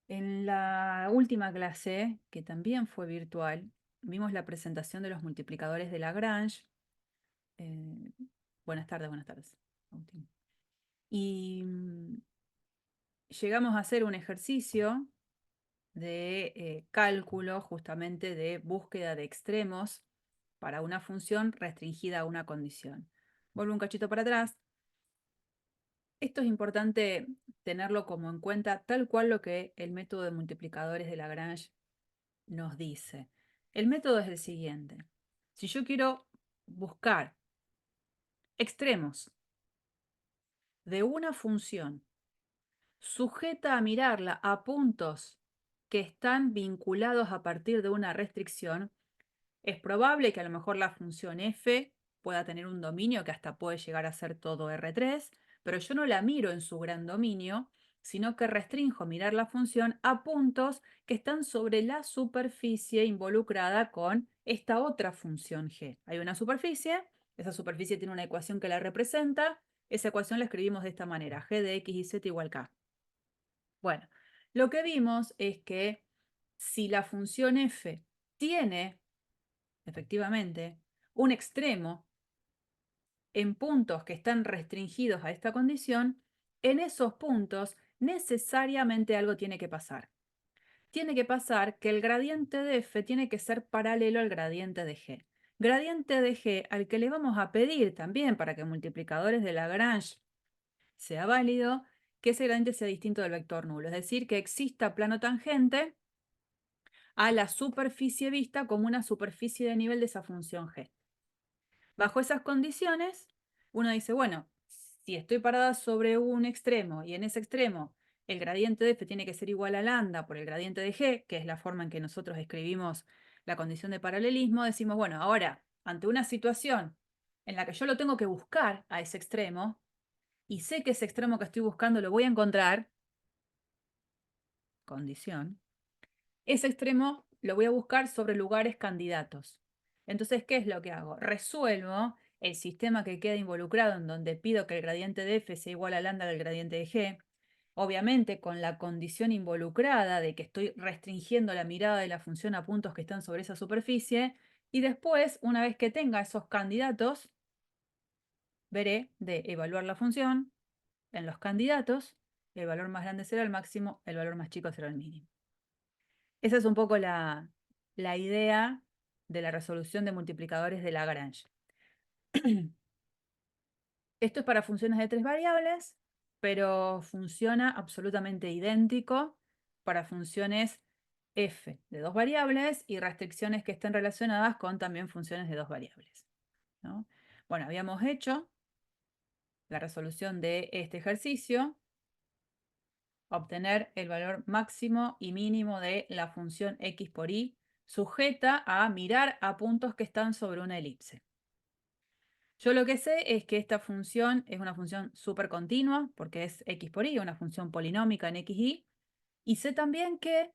En la última clase, que también fue virtual, vimos la presentación de los multiplicadores de Lagrange. Eh, buenas tardes, Agustín. Y llegamos a hacer un ejercicio de cálculo, justamente de búsqueda de extremos para una función restringida a una condición. Vuelvo un cachito para atrás. Esto es importante tenerlo como en cuenta, tal cual lo que el método de multiplicadores de Lagrange nos dice. El método es el siguiente. Si yo quiero buscar extremos de una función sujeta a mirarla a puntos que están vinculados a partir de una restricción, es probable que a lo mejor la función f pueda tener un dominio que hasta puede llegar a ser todo R3, pero yo no la miro en su gran dominio, sino que restrinjo mirar la función a puntos que están sobre la superficie involucrada con esta otra función g. Hay una superficie, esa superficie tiene una ecuación que la representa, esa ecuación la escribimos de esta manera, g de x y z igual k. Bueno, lo que vimos es que si la función f tiene efectivamente un extremo en puntos que están restringidos a esta condición, en esos puntos necesariamente algo tiene que pasar. Tiene que pasar que el gradiente de f tiene que ser paralelo al gradiente de g. Gradiente de g al que le vamos a pedir también para que multiplicadores de Lagrange sea válido, que ese gradiente sea distinto del vector nulo, es decir, que exista plano tangente a la superficie vista como una superficie de nivel de esa función g. Bajo esas condiciones, uno dice, bueno, si estoy parada sobre un extremo y en ese extremo el gradiente de f tiene que ser igual a lambda por el gradiente de g, que es la forma en que nosotros escribimos la condición de paralelismo, decimos, bueno, ahora, ante una situación en la que yo lo tengo que buscar a ese extremo, y sé que ese extremo que estoy buscando lo voy a encontrar, condición, ese extremo lo voy a buscar sobre lugares candidatos. Entonces, ¿qué es lo que hago? Resuelvo el sistema que queda involucrado en donde pido que el gradiente de f sea igual a lambda del gradiente de g, obviamente con la condición involucrada de que estoy restringiendo la mirada de la función a puntos que están sobre esa superficie, y después, una vez que tenga esos candidatos, veré de evaluar la función en los candidatos, el valor más grande será el máximo, el valor más chico será el mínimo. Esa es un poco la idea de la resolución de multiplicadores de Lagrange. Esto es para funciones de tres variables, pero funciona absolutamente idéntico para funciones f de dos variables y restricciones que estén relacionadas con también funciones de dos variables, ¿no? Bueno, habíamos hecho la resolución de este ejercicio, obtener el valor máximo y mínimo de la función x por y sujeta a mirar a puntos que están sobre una elipse. Yo lo que sé es que esta función es una función súper continua, porque es x por y, una función polinómica en xy, y sé también que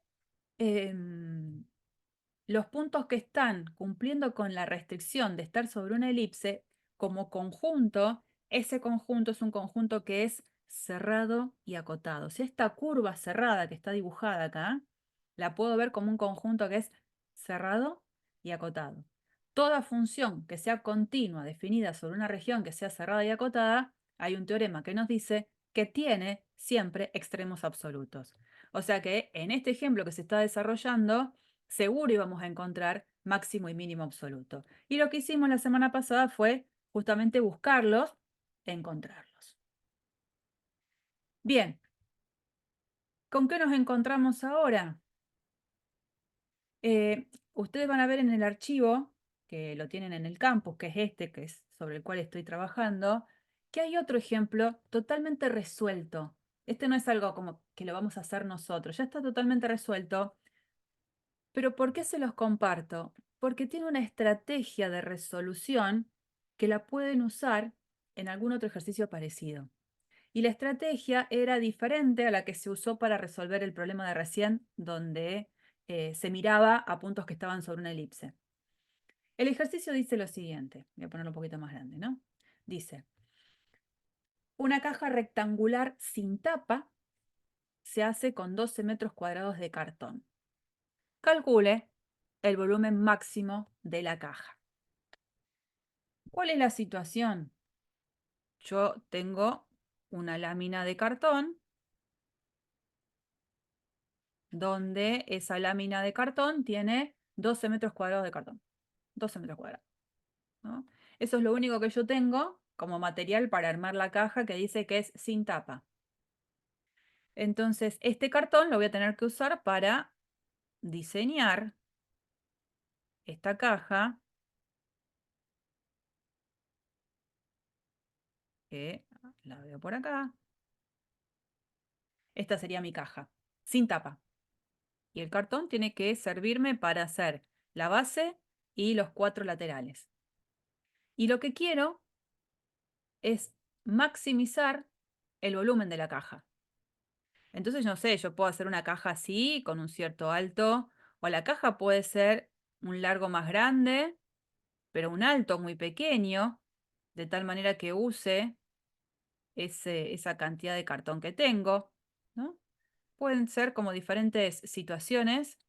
los puntos que están cumpliendo con la restricción de estar sobre una elipse, como conjunto, ese conjunto es un conjunto que es cerrado y acotado. Si esta curva cerrada que está dibujada acá, la puedo ver como un conjunto que es cerrado y acotado. Toda función que sea continua, definida sobre una región que sea cerrada y acotada, hay un teorema que nos dice que tiene siempre extremos absolutos. O sea que en este ejemplo que se está desarrollando, seguro íbamos a encontrar máximo y mínimo absoluto. Y lo que hicimos la semana pasada fue justamente buscarlos, encontrarlos. Bien, ¿con qué nos encontramos ahora? Ustedes van a ver en el archivo, que lo tienen en el campus, que es este, que es sobre el cual estoy trabajando, que hay otro ejemplo totalmente resuelto. Este no es algo como que lo vamos a hacer nosotros, ya está totalmente resuelto. Pero ¿por qué se los comparto? Porque tiene una estrategia de resolución que la pueden usar en algún otro ejercicio parecido. Y la estrategia era diferente a la que se usó para resolver el problema de recién, donde se miraba a puntos que estaban sobre una elipse. El ejercicio dice lo siguiente, voy a ponerlo un poquito más grande, ¿no? Dice, una caja rectangular sin tapa se hace con 12 metros cuadrados de cartón. Calcule el volumen máximo de la caja. ¿Cuál es la situación? Yo tengo una lámina de cartón donde esa lámina de cartón tiene 12 metros cuadrados de cartón. 12 metros cuadrados, ¿no? Eso es lo único que yo tengo como material para armar la caja, que dice que es sin tapa. Entonces, este cartón lo voy a tener que usar para diseñar esta caja, que la veo por acá. Esta sería mi caja, sin tapa. Y el cartón tiene que servirme para hacer la base y los 4 laterales. Y lo que quiero es maximizar el volumen de la caja. Entonces, no sé, yo puedo hacer una caja así, con un cierto alto, o la caja puede ser un largo más grande, pero un alto muy pequeño, de tal manera que use esa cantidad de cartón que tengo, ¿no? Pueden ser como diferentes situaciones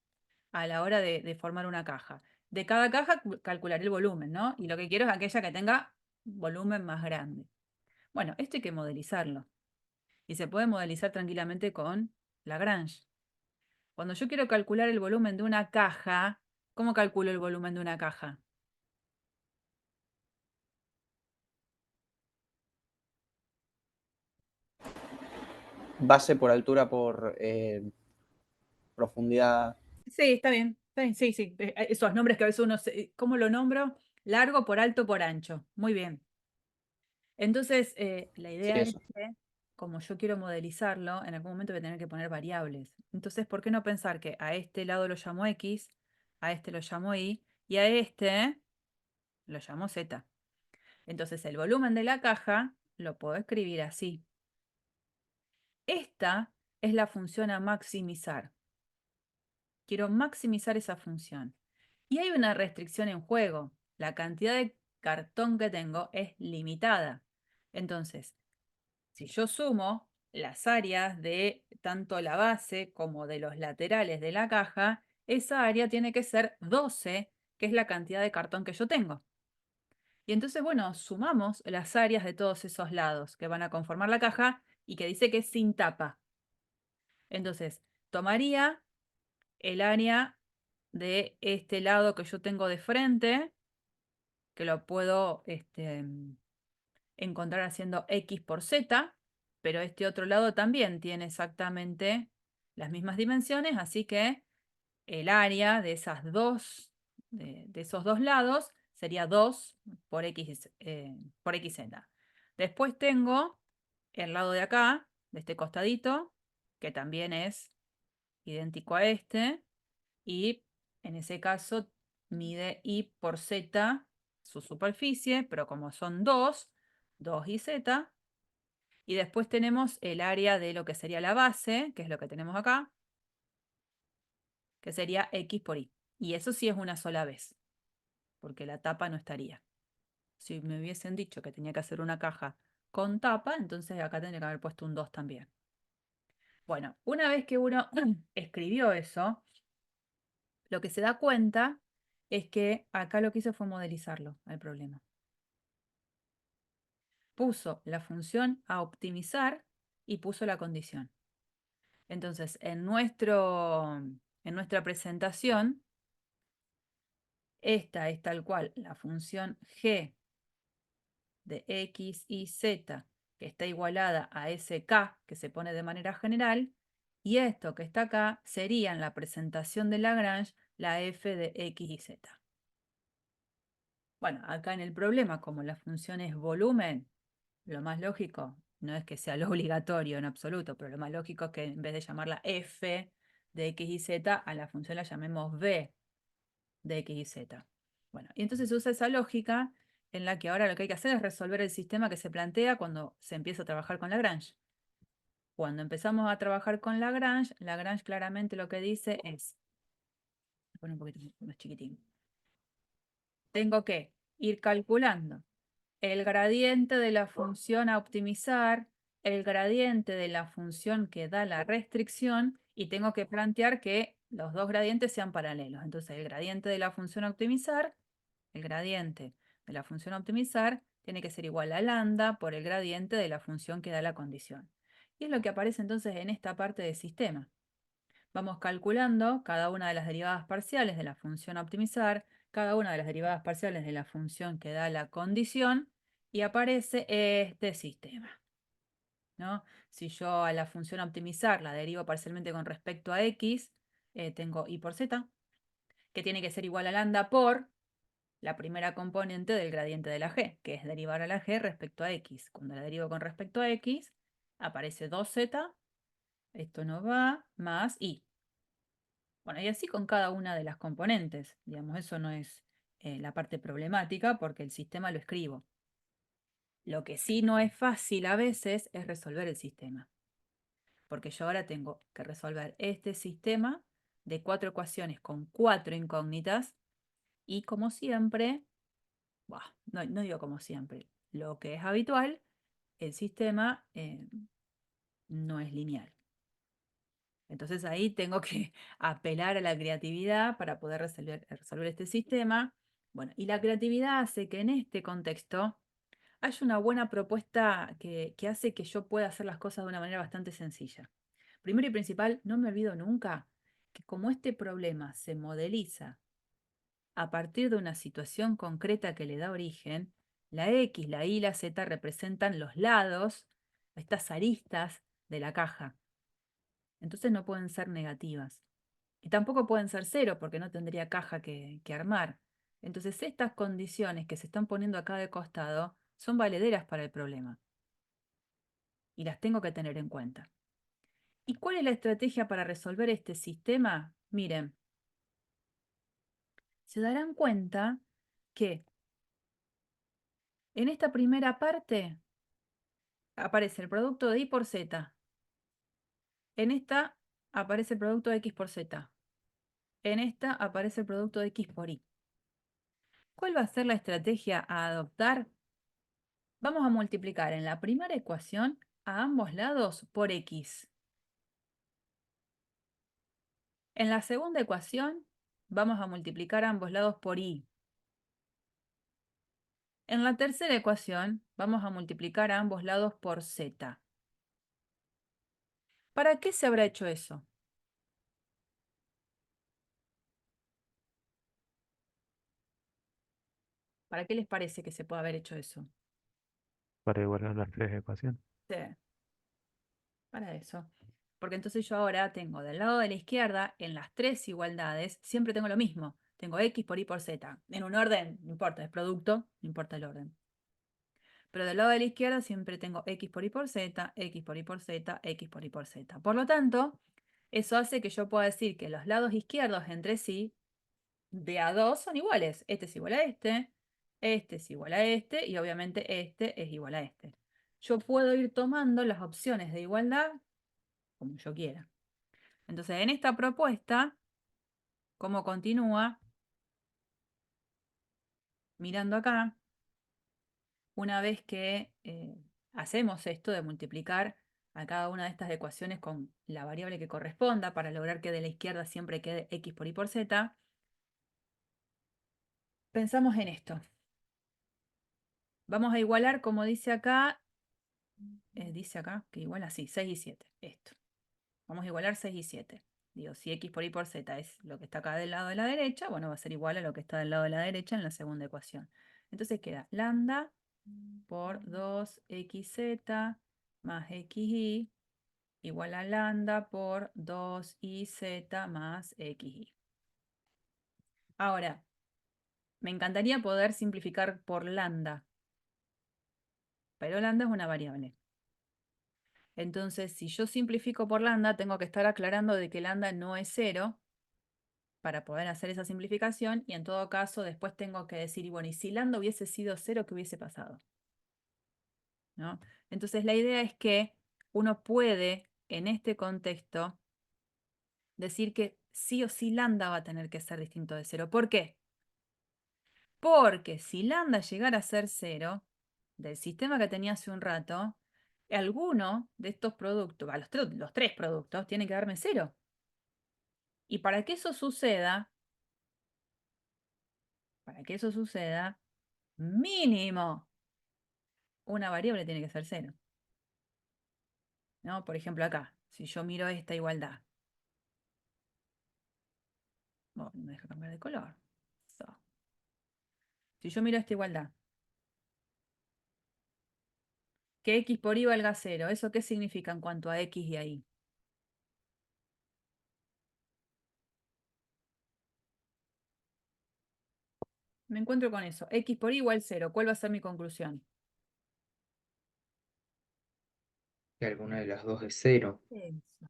a la hora de formar una caja. De cada caja calcularé el volumen, ¿no? Y lo que quiero es aquella que tenga volumen más grande. Bueno, esto hay que modelizarlo. Y se puede modelizar tranquilamente con Lagrange. Cuando yo quiero calcular el volumen de una caja, ¿cómo calculo el volumen de una caja? Base por altura por profundidad. Sí, está bien. Sí, sí. Esos nombres que a veces uno ¿cómo lo nombro? Largo por alto por ancho. Muy bien. Entonces, la Sí, idea es eso. que, como yo quiero modelizarlo, en algún momento voy a tener que poner variables. Entonces, ¿por qué no pensar que a este lado lo llamo X, a este lo llamo Y, y a este lo llamo Z? Entonces, el volumen de la caja lo puedo escribir así. Esta es la función a maximizar. Quiero maximizar esa función. Y hay una restricción en juego. La cantidad de cartón que tengo es limitada. Entonces, si yo sumo las áreas de tanto la base como de los laterales de la caja, esa área tiene que ser 12, que es la cantidad de cartón que yo tengo. Y entonces, bueno, sumamos las áreas de todos esos lados que van a conformar la caja y que dice que es sin tapa. Entonces, tomaría el área de este lado que yo tengo de frente, que lo puedo encontrar haciendo X por Z, pero este otro lado también tiene exactamente las mismas dimensiones, así que el área de de esos dos lados sería 2 por XZ. Después tengo el lado de acá, de este costadito, que también es idéntico a este, y en ese caso mide Y por Z su superficie, pero como son 2 y Z, y después tenemos el área de lo que sería la base, que es lo que tenemos acá, que sería X por Y. Y eso sí es una sola vez, porque la tapa no estaría. Si me hubiesen dicho que tenía que hacer una caja con tapa, entonces acá tendría que haber puesto un 2 también. Bueno, una vez que uno escribió eso, lo que se da cuenta es que acá lo que hizo fue modelizarlo al problema. Puso la función a optimizar y puso la condición. Entonces, en nuestra presentación, esta es tal cual la función g de x y z, que está igualada a ese k que se pone de manera general, y esto que está acá sería en la presentación de Lagrange la f de x y z. Bueno, acá en el problema, como la función es volumen, lo más lógico, no es que sea lo obligatorio en absoluto, pero lo más lógico es que en vez de llamarla f de x y z, a la función la llamemos v de x y z. Bueno, y entonces se usa esa lógica en la que ahora lo que hay que hacer es resolver el sistema que se plantea cuando se empieza a trabajar con Lagrange. Cuando empezamos a trabajar con Lagrange, Lagrange claramente lo que dice es, voy a poner un poquito más chiquitín, tengo que ir calculando el gradiente de la función a optimizar el gradiente de la función que da la restricción y tengo que plantear que los dos gradientes sean paralelos. Entonces, el gradiente de la función a optimizar, el gradiente de la función a optimizar tiene que ser igual a lambda por el gradiente de la función que da la condición. Y es lo que aparece entonces en esta parte del sistema. Vamos calculando cada una de las derivadas parciales de la función a optimizar, cada una de las derivadas parciales de la función que da la condición, y aparece este sistema, ¿no? Si yo a la función a optimizar la derivo parcialmente con respecto a x, tengo y por z, que tiene que ser igual a lambda por la primera componente del gradiente de la g, que es derivar a la g respecto a x. Cuando la derivo con respecto a x, aparece 2z, esto no va, más y. Bueno, y así con cada una de las componentes. Digamos, eso no es la parte problemática porque el sistema lo escribo. Lo que sí no es fácil a veces es resolver el sistema. Porque yo ahora tengo que resolver este sistema de 4 ecuaciones con 4 incógnitas y como siempre, no digo como siempre, lo que es habitual, el sistema no es lineal. Entonces ahí tengo que apelar a la creatividad para poder resolver este sistema. Bueno, y la creatividad hace que en este contexto haya una buena propuesta que hace que yo pueda hacer las cosas de una manera bastante sencilla. Primero y principal, no me olvido nunca que como este problema se modeliza a partir de una situación concreta que le da origen, la X, la Y y la Z representan los lados, estas aristas de la caja. Entonces no pueden ser negativas. Y tampoco pueden ser cero porque no tendría caja que armar. Entonces estas condiciones que se están poniendo acá de costado son valederas para el problema y las tengo que tener en cuenta. ¿Y cuál es la estrategia para resolver este sistema? Miren, se darán cuenta que en esta primera parte aparece el producto de y por z. En esta aparece el producto de x por z. En esta aparece el producto de x por y. ¿Cuál va a ser la estrategia a adoptar? Vamos a multiplicar en la primera ecuación a ambos lados por x. En la segunda ecuación vamos a multiplicar a ambos lados por y. En la tercera ecuación vamos a multiplicar a ambos lados por z. ¿Para qué se habrá hecho eso? ¿Para qué les parece que se puede haber hecho eso? para igualar las tres ecuaciones. Sí, para eso. Porque entonces yo ahora tengo del lado de la izquierda, en las tres igualdades, siempre tengo lo mismo. Tengo x por y por z. En un orden, no importa, es producto, no importa el orden. Pero del lado de la izquierda siempre tengo x por y por z, x por y por z, x por y por z. Por lo tanto, eso hace que yo pueda decir que los lados izquierdos entre sí, de a 2 son iguales. Este es igual a este es igual a este, y obviamente este es igual a este. Yo puedo ir tomando las opciones de igualdad como yo quiera. Entonces, en esta propuesta, ¿cómo continúa? Mirando acá, una vez que hacemos esto de multiplicar a cada una de estas ecuaciones con la variable que corresponda para lograr que de la izquierda siempre quede x por y por z, pensamos en esto. Vamos a igualar, como dice acá que iguala así, 6 y 7, esto. Vamos a igualar 6 y 7. Digo, si x por y por z es lo que está acá del lado de la derecha, bueno, va a ser igual a lo que está del lado de la derecha en la segunda ecuación. Entonces queda lambda por 2xz más xy igual a lambda por 2iz más xy. Ahora, me encantaría poder simplificar por lambda, pero lambda es una variable. Entonces, si yo simplifico por lambda, tengo que estar aclarando de que lambda no es cero para poder hacer esa simplificación, y en todo caso después tengo que decir, y bueno, y si lambda hubiese sido cero, ¿qué hubiese pasado? ¿No? Entonces, la idea es que uno puede, en este contexto, decir que sí o sí lambda va a tener que ser distinto de cero. ¿Por qué? Porque si lambda llegara a ser cero, del sistema que tenía hace un rato, alguno de estos productos, los tres productos, tienen que darme 0. Y para que eso suceda, mínimo una variable tiene que ser 0. ¿No? Por ejemplo, acá, si yo miro esta igualdad. No me deja cambiar de color. So. Si yo miro esta igualdad, que x por y valga 0, ¿eso qué significa en cuanto a x y a y? Me encuentro con eso. X por y igual 0. ¿Cuál va a ser mi conclusión? Que alguna de las dos es 0. Eso.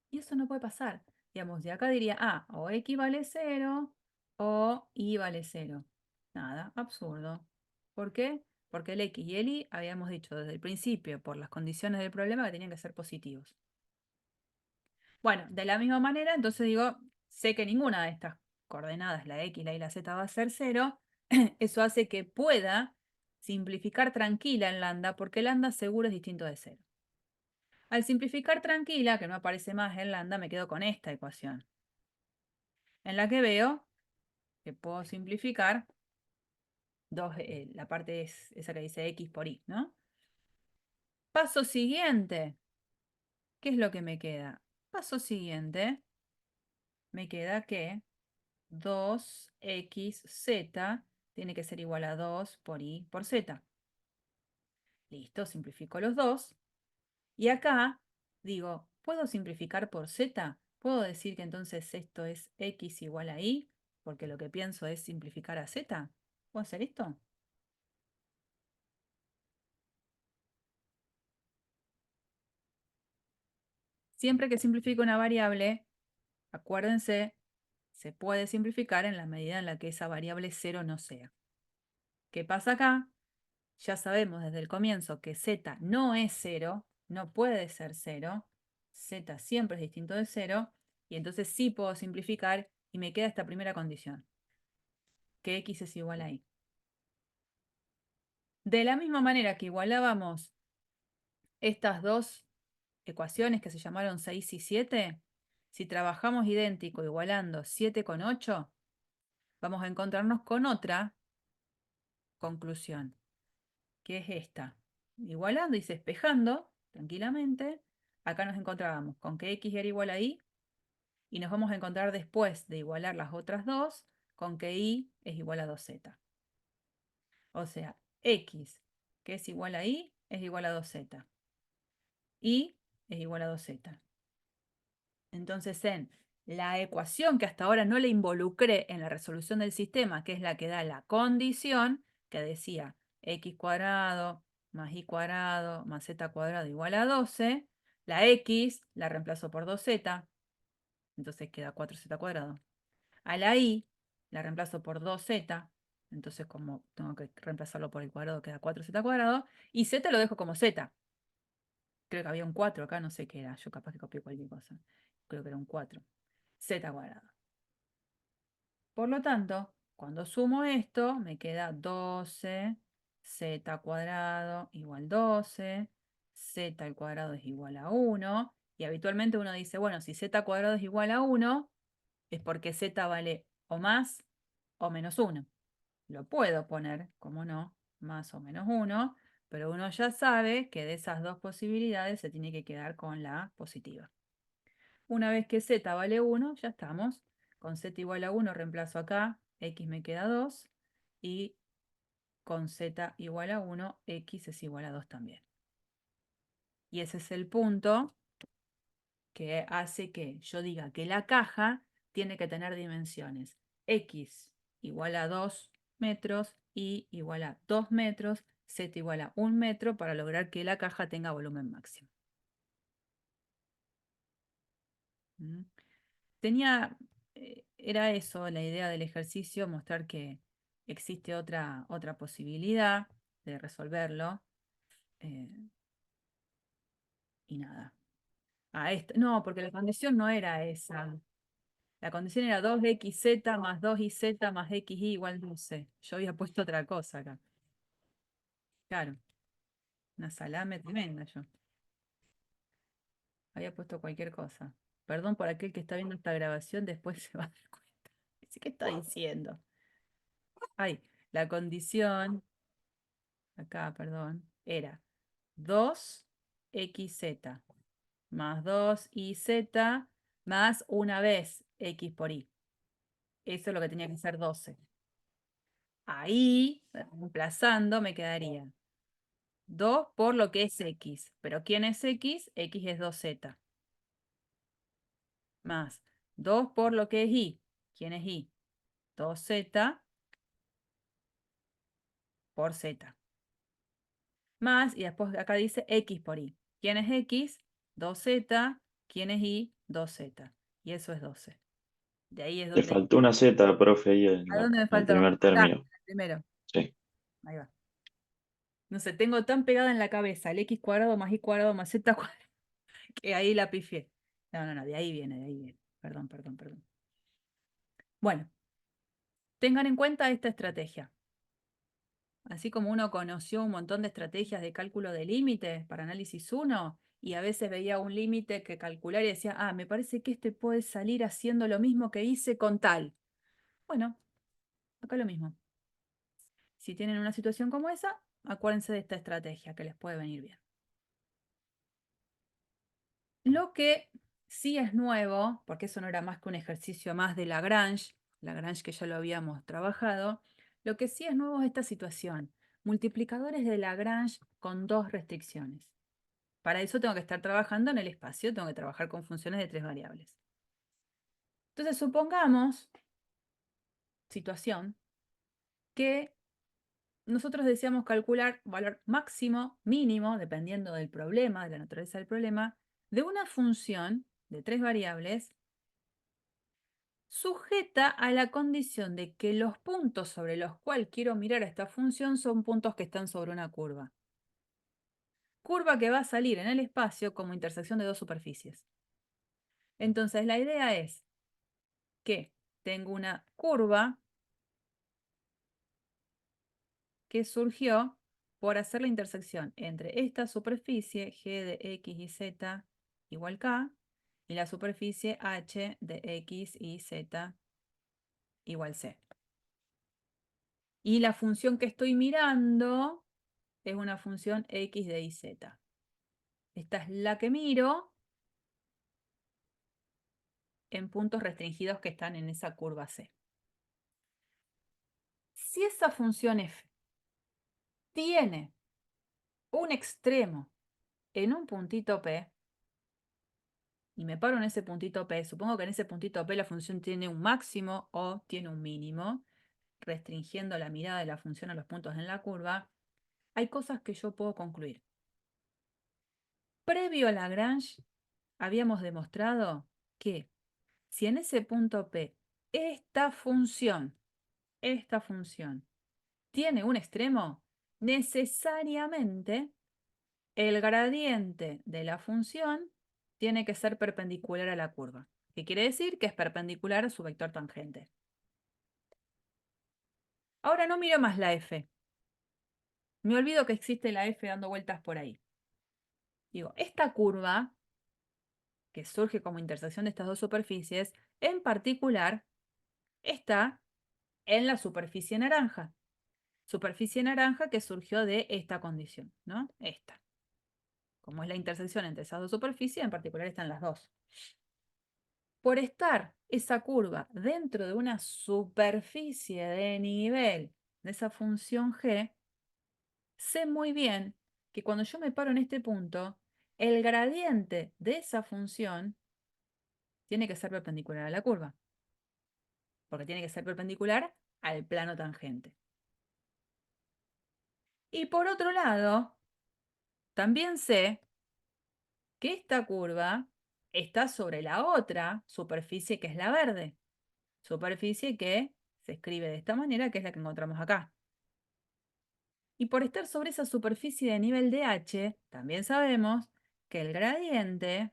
Y eso no puede pasar. Digamos, de acá diría, o x vale 0 o y vale 0. Nada, absurdo. ¿Por qué? Porque el x y el y habíamos dicho desde el principio, por las condiciones del problema, que tenían que ser positivos. Bueno, de la misma manera, entonces digo, sé que ninguna de estas coordenadas, la x, la y, la z, va a ser 0. Eso hace que pueda simplificar tranquila en lambda, porque lambda seguro es distinto de 0. Al simplificar tranquila, que no aparece más en lambda, me quedo con esta ecuación, en la que veo que puedo simplificar la parte es esa que dice x por y, ¿no? Paso siguiente, ¿qué es lo que me queda? Paso siguiente, me queda que 2xz tiene que ser igual a 2 por y por z. Listo, simplifico los dos. Y acá digo, ¿puedo simplificar por z? ¿Puedo decir que entonces esto es x igual a y? Porque lo que pienso es simplificar a z. ¿Puedo hacer esto? Siempre que simplifico una variable, acuérdense, se puede simplificar en la medida en la que esa variable 0 no sea. ¿Qué pasa acá? Ya sabemos desde el comienzo que z no es 0, no puede ser 0. Z siempre es distinto de 0. Y entonces sí puedo simplificar y me queda esta primera condición, que x es igual a y. De la misma manera que igualábamos estas dos ecuaciones que se llamaron 6 y 7, si trabajamos idéntico igualando 7 con 8, vamos a encontrarnos con otra conclusión, que es esta. Igualando y despejando tranquilamente, acá nos encontrábamos con que x era igual a y, y nos vamos a encontrar después de igualar las otras dos con que y es igual a 2z. O sea, x, que es igual a y, es igual a 2z. Y es igual a 2z. Entonces, en la ecuación que hasta ahora no le involucré en la resolución del sistema, que es la que da la condición, que decía x cuadrado más y cuadrado más z cuadrado igual a 12, la x la reemplazo por 2z, entonces queda 4z cuadrado. A la y la reemplazo por 2z, entonces como tengo que reemplazarlo por el cuadrado queda 4z cuadrado, y z lo dejo como z. Creo que había un 4 acá, no sé qué era, yo capaz que copié cualquier cosa. Creo que era un 4. Z cuadrado. Por lo tanto, cuando sumo esto, me queda 12 z cuadrado igual 12, z al cuadrado es igual a 1, y habitualmente uno dice, bueno, si z cuadrado es igual a 1, es porque z vale o más o menos 1. Lo puedo poner, como no, más o menos 1, pero uno ya sabe que de esas dos posibilidades se tiene que quedar con la positiva. Una vez que z vale 1, ya estamos. Con z igual a 1 reemplazo acá, x me queda 2, y con z igual a 1, x es igual a 2 también. Y ese es el punto que hace que yo diga que la caja tiene que tener dimensiones x igual a 2 metros, y igual a 2 metros, z igual a 1 metro para lograr que la caja tenga volumen máximo. ¿Mm? Era eso la idea del ejercicio, mostrar que existe otra posibilidad de resolverlo. eh, y nada. No, porque la condición no era esa. La condición era 2xz más 2yz más xy igual 12. Yo había puesto otra cosa acá. Claro. Una salame tremenda yo. Había puesto cualquier cosa. Perdón por aquel que está viendo esta grabación, después se va a dar cuenta. Dice, ¿qué está diciendo? Ay, la condición, acá, perdón, era 2xz más 2iz más una vez x por y. Eso es lo que tenía que ser 12. Ahí, reemplazando, me quedaría 2 por lo que es x. ¿Pero quién es x? X es 2z. Más 2 por lo que es y. ¿Quién es y? 2z por z. Más, y después acá dice x por y. ¿Quién es x? 2z. ¿Quién es y? 2z. Y eso es 12. De ahí es Le donde... faltó una Z, profe, ahí ¿A dónde me en el faltó? primer Acá, término. primero. Sí. Ahí va. No sé, tengo tan pegada en la cabeza el x cuadrado más y cuadrado más z cuadrado que ahí la pifié. No, de ahí viene, de ahí viene. Perdón, perdón, perdón. Bueno, tengan en cuenta esta estrategia. Así como uno conoció un montón de estrategias de cálculo de límites para análisis 1 y a veces veía un límite que calcular y decía, ah, me parece que este puede salir haciendo lo mismo que hice con tal. Bueno, acá lo mismo. Si tienen una situación como esa, acuérdense de esta estrategia que les puede venir bien. Lo que sí es nuevo, porque eso no era más que un ejercicio más de Lagrange que ya lo habíamos trabajado, lo que sí es nuevo es esta situación. Multiplicadores de Lagrange con dos restricciones. Para eso tengo que estar trabajando en el espacio, tengo que trabajar con funciones de 3 variables. Entonces, supongamos, situación, que nosotros deseamos calcular valor máximo, mínimo, dependiendo del problema, de la naturaleza del problema, de una función de 3 variables sujeta a la condición de que los puntos sobre los cuales quiero mirar a esta función son puntos que están sobre una curva. Curva que va a salir en el espacio como intersección de dos superficies. Entonces, la idea es que tengo una curva que surgió por hacer la intersección entre esta superficie g de x y z igual k y la superficie h de x y z igual c. Y la función que estoy mirando es una función x de y z. Esta es la que miro en puntos restringidos que están en esa curva c. Si esa función f tiene un extremo en un puntito P, y me paro en ese puntito P, supongo que en ese puntito P la función tiene un máximo o tiene un mínimo, restringiendo la mirada de la función a los puntos en la curva, hay cosas que yo puedo concluir. Previo a Lagrange, habíamos demostrado que si en ese punto P esta función tiene un extremo, necesariamente el gradiente de la función tiene que ser perpendicular a la curva. ¿Qué quiere decir? Que es perpendicular a su vector tangente. Ahora no miro más la f. Me olvido que existe la f dando vueltas por ahí. Digo, esta curva, que surge como intersección de estas dos superficies, en particular, está en la superficie naranja. Superficie naranja que surgió de esta condición, ¿no? Esta. Como es la intersección entre esas dos superficies, en particular están las dos. Por estar esa curva dentro de una superficie de nivel de esa función g, sé muy bien que cuando yo me paro en este punto, el gradiente de esa función tiene que ser perpendicular a la curva, porque tiene que ser perpendicular al plano tangente. Y por otro lado, también sé que esta curva está sobre la otra superficie que es la verde. Superficie que se escribe de esta manera, que es la que encontramos acá. Y por estar sobre esa superficie de nivel de h, también sabemos que el gradiente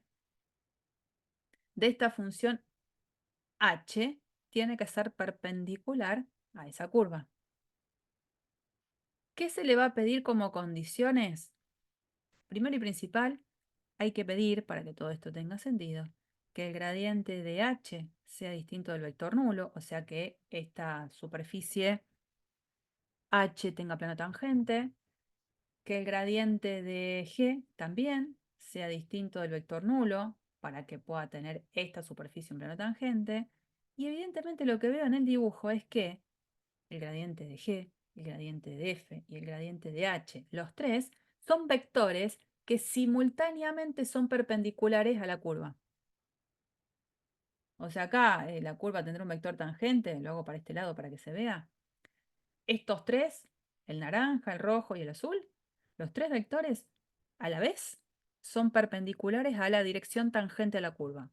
de esta función h tiene que ser perpendicular a esa curva. ¿Qué se le va a pedir como condiciones Primero y principal, hay que pedir, para que todo esto tenga sentido, que el gradiente de h sea distinto del vector nulo, o sea que esta superficie h tenga plano tangente, que el gradiente de g también sea distinto del vector nulo, para que pueda tener esta superficie en plano tangente, y evidentemente lo que veo en el dibujo es que el gradiente de g, el gradiente de f y el gradiente de h, los tres, son vectores que simultáneamente son perpendiculares a la curva. O sea, acá la curva tendrá un vector tangente, lo hago para este lado para que se vea. Estos tres, el naranja, el rojo y el azul, los tres vectores a la vez son perpendiculares a la dirección tangente a la curva.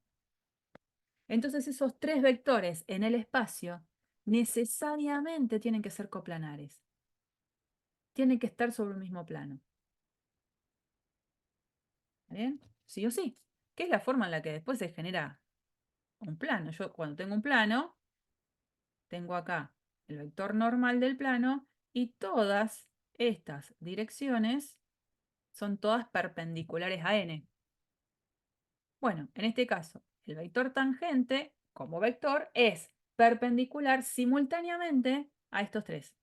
Entonces esos tres vectores en el espacio necesariamente tienen que ser coplanares. Tienen que estar sobre un mismo plano. ¿Bien? Sí o sí. Que es la forma en la que después se genera un plano. Yo cuando tengo un plano, tengo acá el vector normal del plano y todas estas direcciones son todas perpendiculares a n. Bueno, en este caso, el vector tangente, como vector, es perpendicular simultáneamente a estos tres.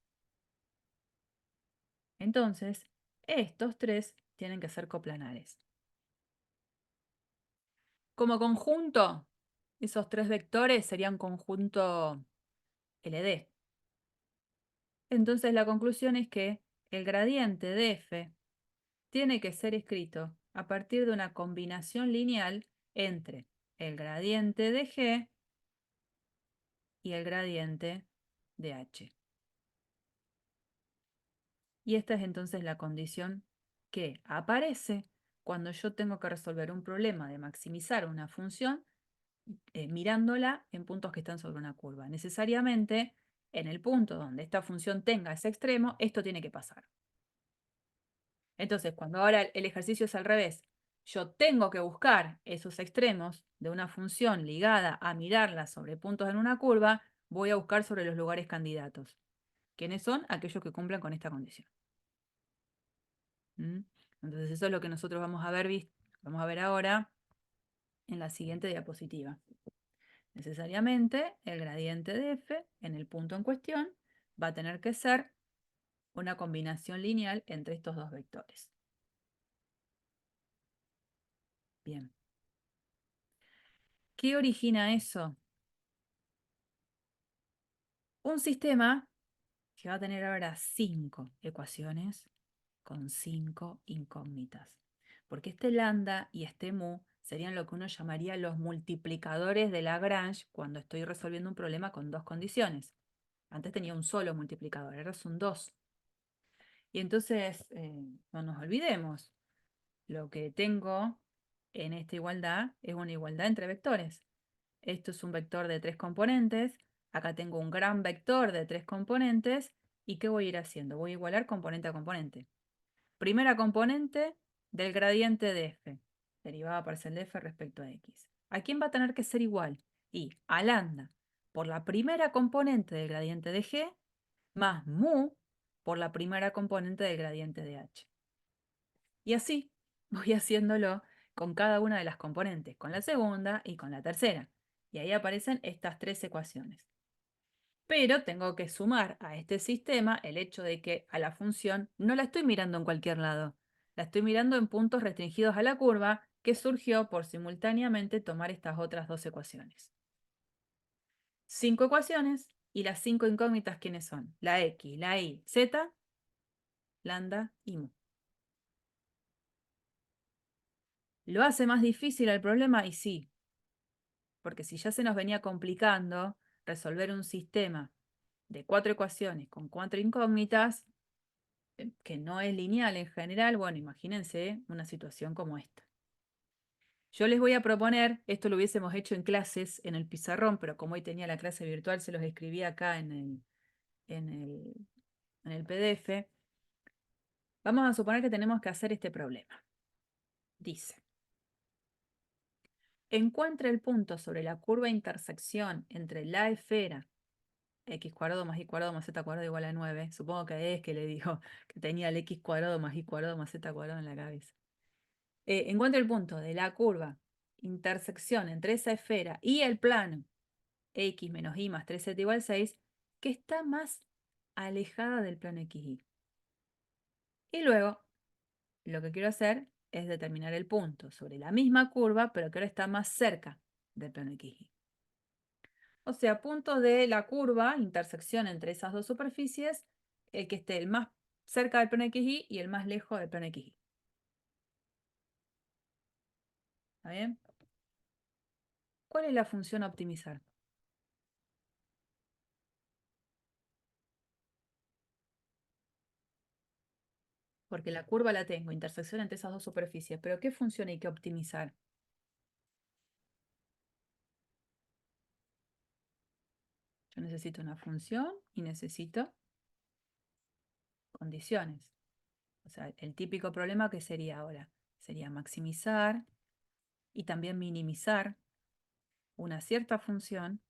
Entonces, estos tres tienen que ser coplanares. Como conjunto, esos tres vectores serían conjunto LD. Entonces la conclusión es que el gradiente de f tiene que ser escrito a partir de una combinación lineal entre el gradiente de g y el gradiente de h. Y esta es entonces la condición que aparece cuando yo tengo que resolver un problema de maximizar una función mirándola en puntos que están sobre una curva. Necesariamente, en el punto donde esta función tenga ese extremo, esto tiene que pasar. Entonces, cuando ahora el ejercicio es al revés, yo tengo que buscar esos extremos de una función ligada a mirarla sobre puntos en una curva, voy a buscar sobre los lugares candidatos. ¿Quiénes son? Aquellos que cumplan con esta condición. ¿Mm? Entonces, eso es lo que nosotros vamos a ver ahora en la siguiente diapositiva. Necesariamente, el gradiente de f en el punto en cuestión va a tener que ser una combinación lineal entre estos dos vectores. Bien. ¿Qué origina eso? Un sistema que va a tener ahora 5 ecuaciones con 5 incógnitas. Porque este lambda y este mu serían lo que uno llamaría los multiplicadores de Lagrange cuando estoy resolviendo un problema con dos condiciones. Antes tenía un solo multiplicador, ahora son dos. Y entonces, no nos olvidemos, lo que tengo en esta igualdad es una igualdad entre vectores. Esto es un vector de 3 componentes, acá tengo un gran vector de 3 componentes, ¿y qué voy a ir haciendo? Voy a igualar componente a componente. Primera componente del gradiente de f, derivada parcial de f respecto a x. ¿A quién va a tener que ser igual? Y a lambda por la primera componente del gradiente de g, más mu por la primera componente del gradiente de h. Y así voy haciéndolo con cada una de las componentes, con la segunda y con la tercera. Y ahí aparecen estas tres ecuaciones. Pero tengo que sumar a este sistema el hecho de que a la función no la estoy mirando en cualquier lado. La estoy mirando en puntos restringidos a la curva que surgió por simultáneamente tomar estas otras dos ecuaciones. 5 ecuaciones y las 5 incógnitas, ¿quiénes son? La x, la y, z, lambda y mu. ¿Lo hace más difícil el problema? Y sí, porque si ya se nos venía complicando resolver un sistema de 4 ecuaciones con 4 incógnitas, que no es lineal en general, bueno, imagínense una situación como esta. Yo les voy a proponer, esto lo hubiésemos hecho en clases en el pizarrón, pero como hoy tenía la clase virtual, se los escribí acá en el PDF. Vamos a suponer que tenemos que hacer este problema. Dice, encuentra el punto sobre la curva de intersección entre la esfera x cuadrado más y cuadrado más z cuadrado igual a 9. Supongo que es que le dijo que tenía el x cuadrado más y cuadrado más z cuadrado en la cabeza. encuentre el punto de la curva, intersección entre esa esfera y el plano x menos y más 3z igual 6, que está más alejada del plano XY. Y luego, lo que quiero hacer es determinar el punto sobre la misma curva, pero que ahora está más cerca del plano XY. O sea, punto de la curva, intersección entre esas dos superficies, el que esté el más cerca del plano XY y el más lejos del plano XY. ¿Está bien? ¿Cuál es la función a optimizar? Porque la curva la tengo, intersección entre esas dos superficies, pero ¿qué función hay que optimizar? Yo necesito una función y necesito condiciones. O sea, el típico problema que sería ahora, sería maximizar y también minimizar una cierta función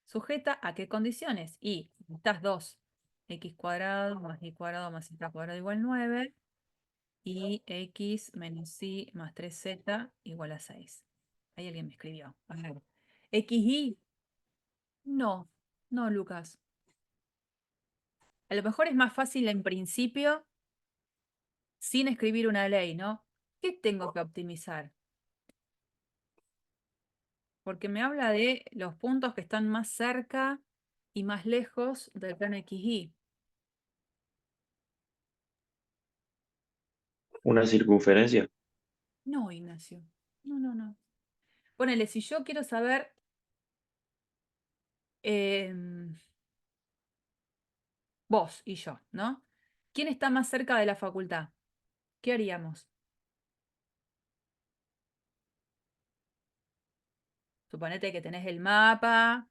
sujeta a qué condiciones. Y estas dos, x cuadrado más y cuadrado más z cuadrado igual 9 y x menos y más 3z igual a 6. Ahí alguien me escribió. A ver. XY, no, no, Lucas. A lo mejor es más fácil en principio sin escribir una ley, ¿no? ¿Qué tengo que optimizar? Porque me habla de los puntos que están más cerca y más lejos del plano XY. Una circunferencia. No, Ignacio. No, no, no. Ponele, si yo quiero saber vos y yo, ¿no? ¿Quién está más cerca de la facultad? ¿Qué haríamos? Suponete que tenés el mapa,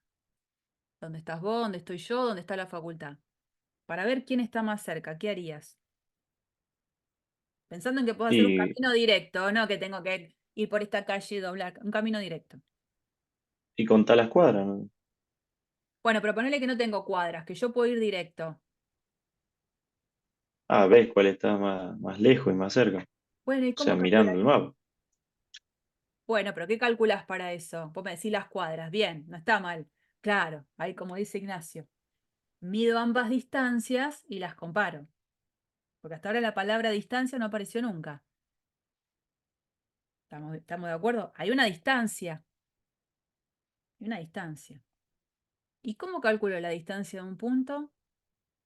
dónde estás vos, dónde estoy yo, dónde está la facultad. Para ver quién está más cerca, ¿qué harías? Pensando en que puedo hacer un Y, camino directo, no que tengo que ir por esta calle y doblar, un camino directo. y contar las cuadras, ¿no? Bueno, pero ponele que no tengo cuadras, que yo puedo ir directo. Ah, ves cuál está más lejos y más cerca. O Bueno, ¿y sea, cómo mirando calculas? el mapa. Bueno, pero ¿qué calculas para eso? Vos me decís las cuadras, bien, no está mal. Claro, ahí como dice Ignacio, mido ambas distancias y las comparo. Porque hasta ahora la palabra distancia no apareció nunca. ¿Estamos de acuerdo? Hay una distancia. Hay una distancia. ¿Y cómo calculo la distancia de un punto?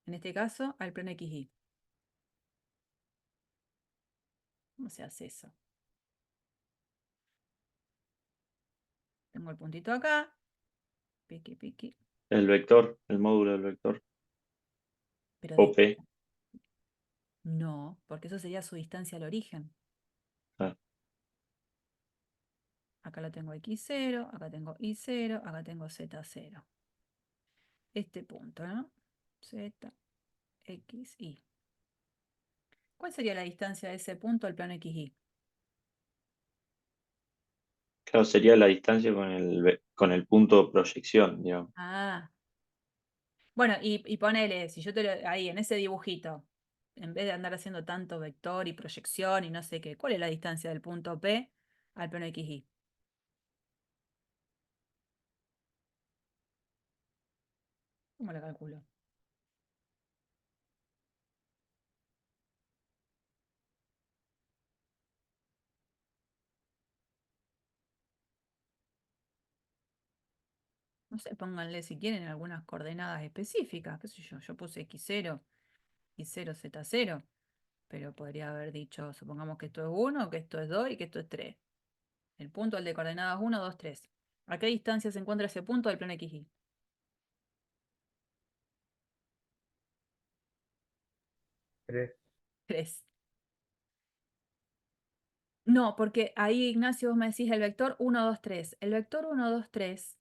En este caso, al plano XY. ¿Cómo se hace eso? Tengo el puntito acá. Piqui, piqui. El vector, el módulo del vector. Pero OP. no, porque eso sería su distancia al origen. Ah, Acá lo tengo x0, acá tengo y0, acá tengo z0. Este punto, ¿no? Z, x, y. ¿Cuál sería la distancia de ese punto al plano XY? claro, sería la distancia con el punto de proyección, digamos. Ah, bueno, y ponele, si yo ahí en ese dibujito, en vez de andar haciendo tanto vector y proyección y no sé qué, ¿cuál es la distancia del punto P al plano XY? ¿Cómo la calculo? No sé, pónganle si quieren algunas coordenadas específicas, qué sé yo puse x0, y0, z0, pero podría haber dicho, supongamos que esto es 1, que esto es 2 y que esto es 3. El punto al de coordenadas 1, 2, 3. ¿A qué distancia se encuentra ese punto del plano XY? 3. 3. No, porque ahí, Ignacio, vos me decís el vector 1, 2, 3. El vector 1, 2, 3,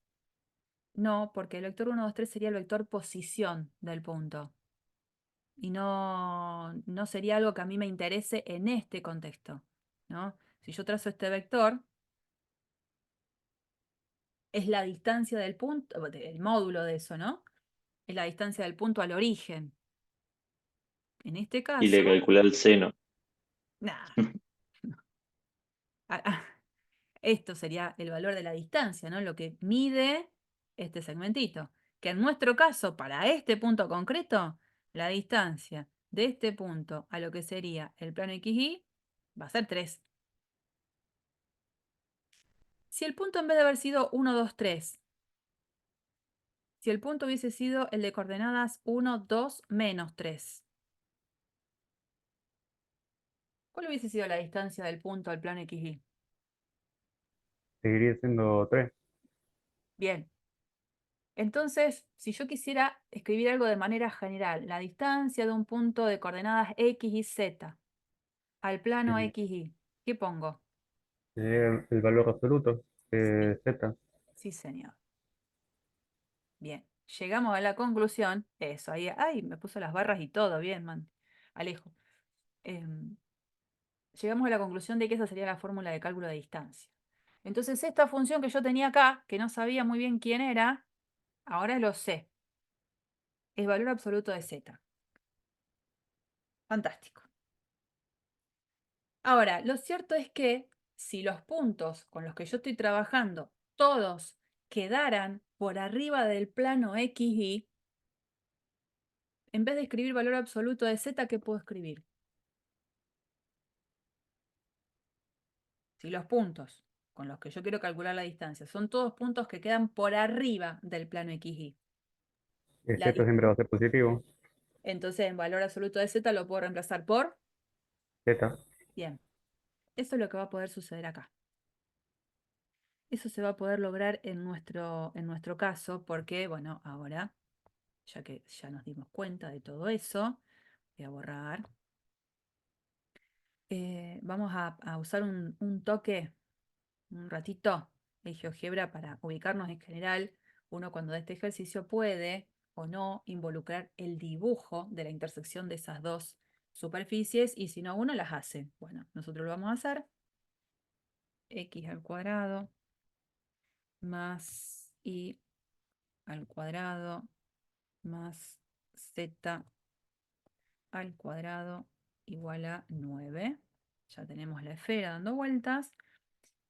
no, porque el vector 1, 2, 3 sería el vector posición del punto. Y no sería algo que a mí me interese en este contexto, ¿no? Si yo trazo este vector, es la distancia del punto, el módulo de eso, ¿no? Es la distancia del punto al origen. En este Y le caso, calculé el seno. Nah. Ah, ah, Esto sería el valor de la distancia, ¿no? Lo que mide este segmentito. Que en nuestro caso, para este punto concreto, la distancia de este punto a lo que sería el plano XY va a ser 3. Si el punto en vez de haber sido 1, 2, 3, si el punto hubiese sido el de coordenadas 1, 2, menos 3, ¿cuál hubiese sido la distancia del punto al plano XY? Seguiría siendo 3. Bien. Entonces, si yo quisiera escribir algo de manera general, la distancia de un punto de coordenadas X y Z al plano XY, ¿qué pongo? El valor absoluto Sí, de z. sí, señor. Bien. Llegamos a la conclusión. Eso, ahí, ay, me puso las barras y todo, bien, man. Alejo. Em, Llegamos a la conclusión de que esa sería la fórmula de cálculo de distancia. Entonces, esta función que yo tenía acá, que no sabía muy bien quién era, ahora lo sé. Es valor absoluto de Z. Fantástico. Ahora, lo cierto es que si los puntos con los que yo estoy trabajando, todos quedaran por arriba del plano XY, en vez de escribir valor absoluto de Z, ¿qué puedo escribir? Si los puntos con los que yo quiero calcular la distancia son todos puntos que quedan por arriba del plano XY, la Z siempre va a ser positivo. entonces en valor absoluto de Z lo puedo reemplazar por... Z. Bien, eso es lo que va a poder suceder acá. Eso se va a poder lograr en nuestro caso porque, bueno, ahora, ya que ya nos dimos cuenta de todo eso, voy a borrar. Vamos a usar un toque, un ratito de GeoGebra para ubicarnos en general. Uno cuando da este ejercicio puede o no involucrar el dibujo de la intersección de esas dos superficies y si no, uno las hace. Bueno, nosotros lo vamos a hacer. X al cuadrado más Y al cuadrado más Z al cuadrado igual a 9. Ya tenemos la esfera dando vueltas.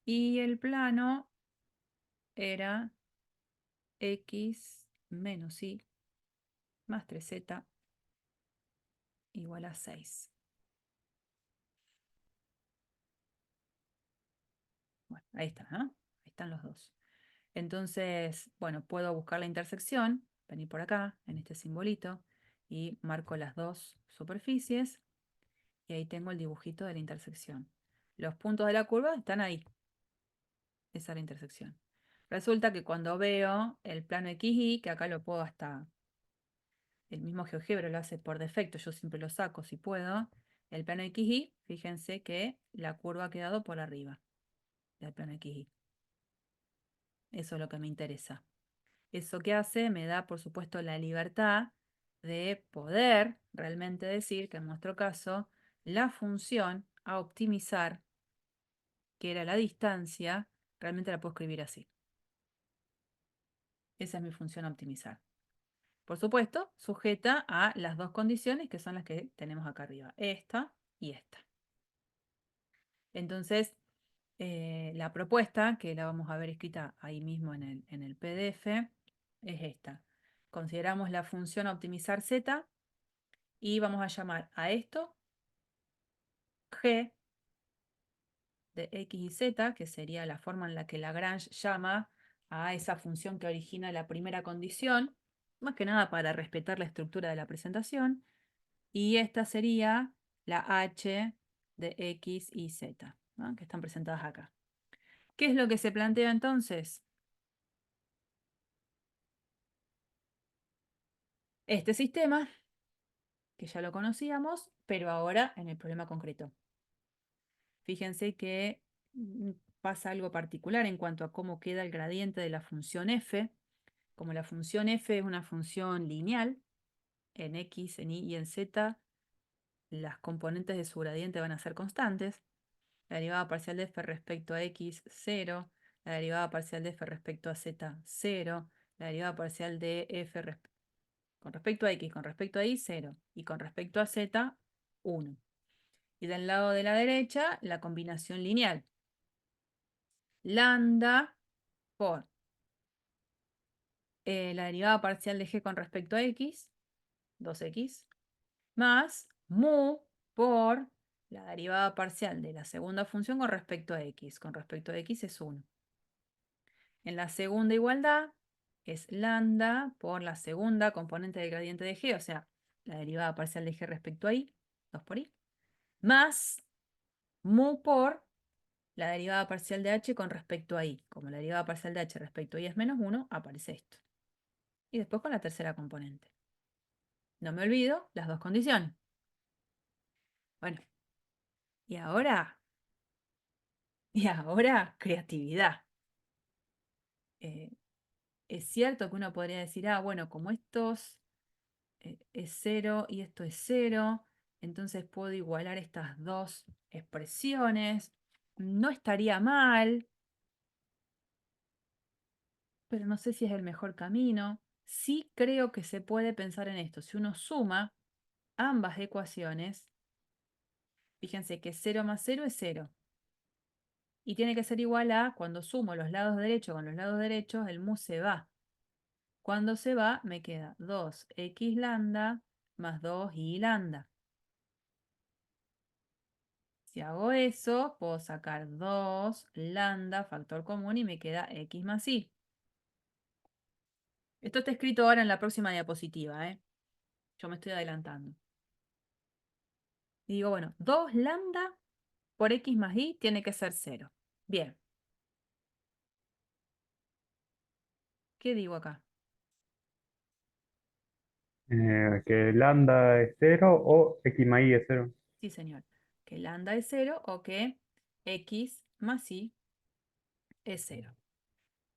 Y el plano era X menos Y más 3Z igual a 6. Bueno, ahí está, ¿no? Ahí están los dos. Entonces, bueno, puedo buscar la intersección, venir por acá, en este simbolito, y marco las dos superficies, y ahí tengo el dibujito de la intersección. Los puntos de la curva están ahí. Esa es la intersección. Resulta que cuando veo el plano XY, que acá lo puedo hasta, el mismo GeoGebra lo hace por defecto, yo siempre lo saco si puedo, el plano XY, fíjense que la curva ha quedado por arriba del plano XY. Eso es lo que me interesa. Eso que hace me da, por supuesto, la libertad de poder realmente decir que en nuestro caso, la función a optimizar, que era la distancia, realmente la puedo escribir así. Esa es mi función a optimizar. Por supuesto, sujeta a las dos condiciones que son las que tenemos acá arriba, esta y esta. Entonces, la propuesta, que la vamos a ver escrita ahí mismo en el PDF, es esta. Consideramos la función a optimizar z y vamos a llamar a esto g de x y z, que sería la forma en la que Lagrange llama a esa función que origina la primera condición, más que nada para respetar la estructura de la presentación. Y esta sería la h de x y z, ¿no? Que están presentadas acá. ¿Qué es lo que se plantea entonces? Este sistema, que ya lo conocíamos, pero ahora en el problema concreto. Fíjense que pasa algo particular en cuanto a cómo queda el gradiente de la función f. Como la función f es una función lineal, en x, en y y en z, las componentes de su gradiente van a ser constantes. La derivada parcial de f respecto a x, 0. La derivada parcial de f respecto a z, 0. La derivada parcial de f con respecto a x, con respecto a y, 0. Y con respecto a z, 1. Y del lado de la derecha, la combinación lineal. Lambda por la derivada parcial de g con respecto a x, 2x, más mu por la derivada parcial de la segunda función con respecto a x. Con respecto a x es 1. En la segunda igualdad es lambda por la segunda componente del gradiente de g, o sea, la derivada parcial de g respecto a y, 2 por y, más mu por la derivada parcial de h con respecto a y. Como la derivada parcial de h respecto a y es menos 1, aparece esto. Y después con la tercera componente. No me olvido las dos condiciones. Bueno, y ahora, creatividad. Es cierto que uno podría decir, bueno, como estos es 0 y esto es 0, entonces puedo igualar estas dos expresiones. No estaría mal, pero no sé si es el mejor camino. Sí creo que se puede pensar en esto. Si uno suma ambas ecuaciones, fíjense que 0 más 0 es 0. Y tiene que ser igual a, cuando sumo los lados derechos con los lados derechos, el mu se va. Cuando se va, me queda 2x lambda más 2y lambda. Si hago eso, puedo sacar 2 lambda, factor común, y me queda x más y. Esto está escrito ahora en la próxima diapositiva, ¿eh? Yo me estoy adelantando. Y digo, bueno, 2 lambda por x más y tiene que ser 0. Bien. ¿Qué digo acá? Que lambda es 0 o x más y es 0. Sí, señor. Que lambda es 0 o que x más y es 0.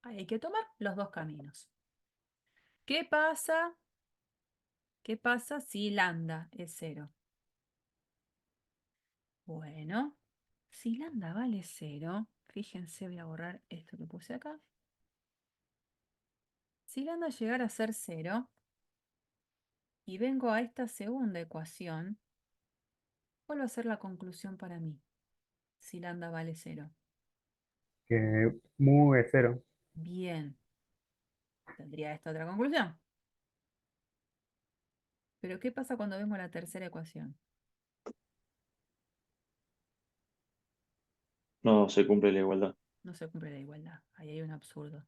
Hay que tomar los dos caminos. ¿Qué pasa? ¿Qué pasa si lambda es 0? Bueno, si lambda vale 0, fíjense, voy a borrar esto que puse acá. Si lambda llegara a ser 0 y vengo a esta segunda ecuación, vuelvo a hacer la conclusión para mí. Si lambda vale 0. Que mu es 0. Bien, tendría esta otra conclusión. Pero ¿qué pasa cuando vemos la tercera ecuación? No se cumple la igualdad. No se cumple la igualdad. Ahí hay un absurdo.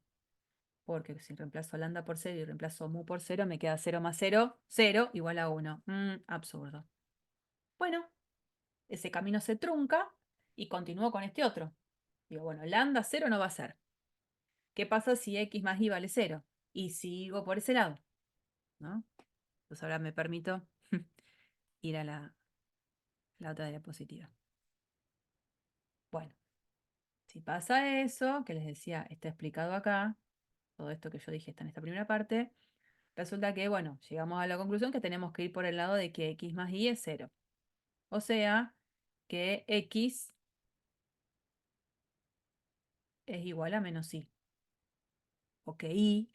Porque si reemplazo lambda por 0 y reemplazo mu por 0, me queda 0 más 0, 0 igual a 1. Absurdo. Bueno, ese camino se trunca y continúo con este otro. Digo, bueno, lambda 0 no va a ser. ¿Qué pasa si x más y vale 0? Y sigo por ese lado, ¿no? Entonces ahora me permito ir a la otra diapositiva. Bueno, si pasa eso, que les decía, está explicado acá, todo esto que yo dije está en esta primera parte, resulta que, bueno, llegamos a la conclusión que tenemos que ir por el lado de que x más y es 0. O sea, que x es igual a menos y. O que y,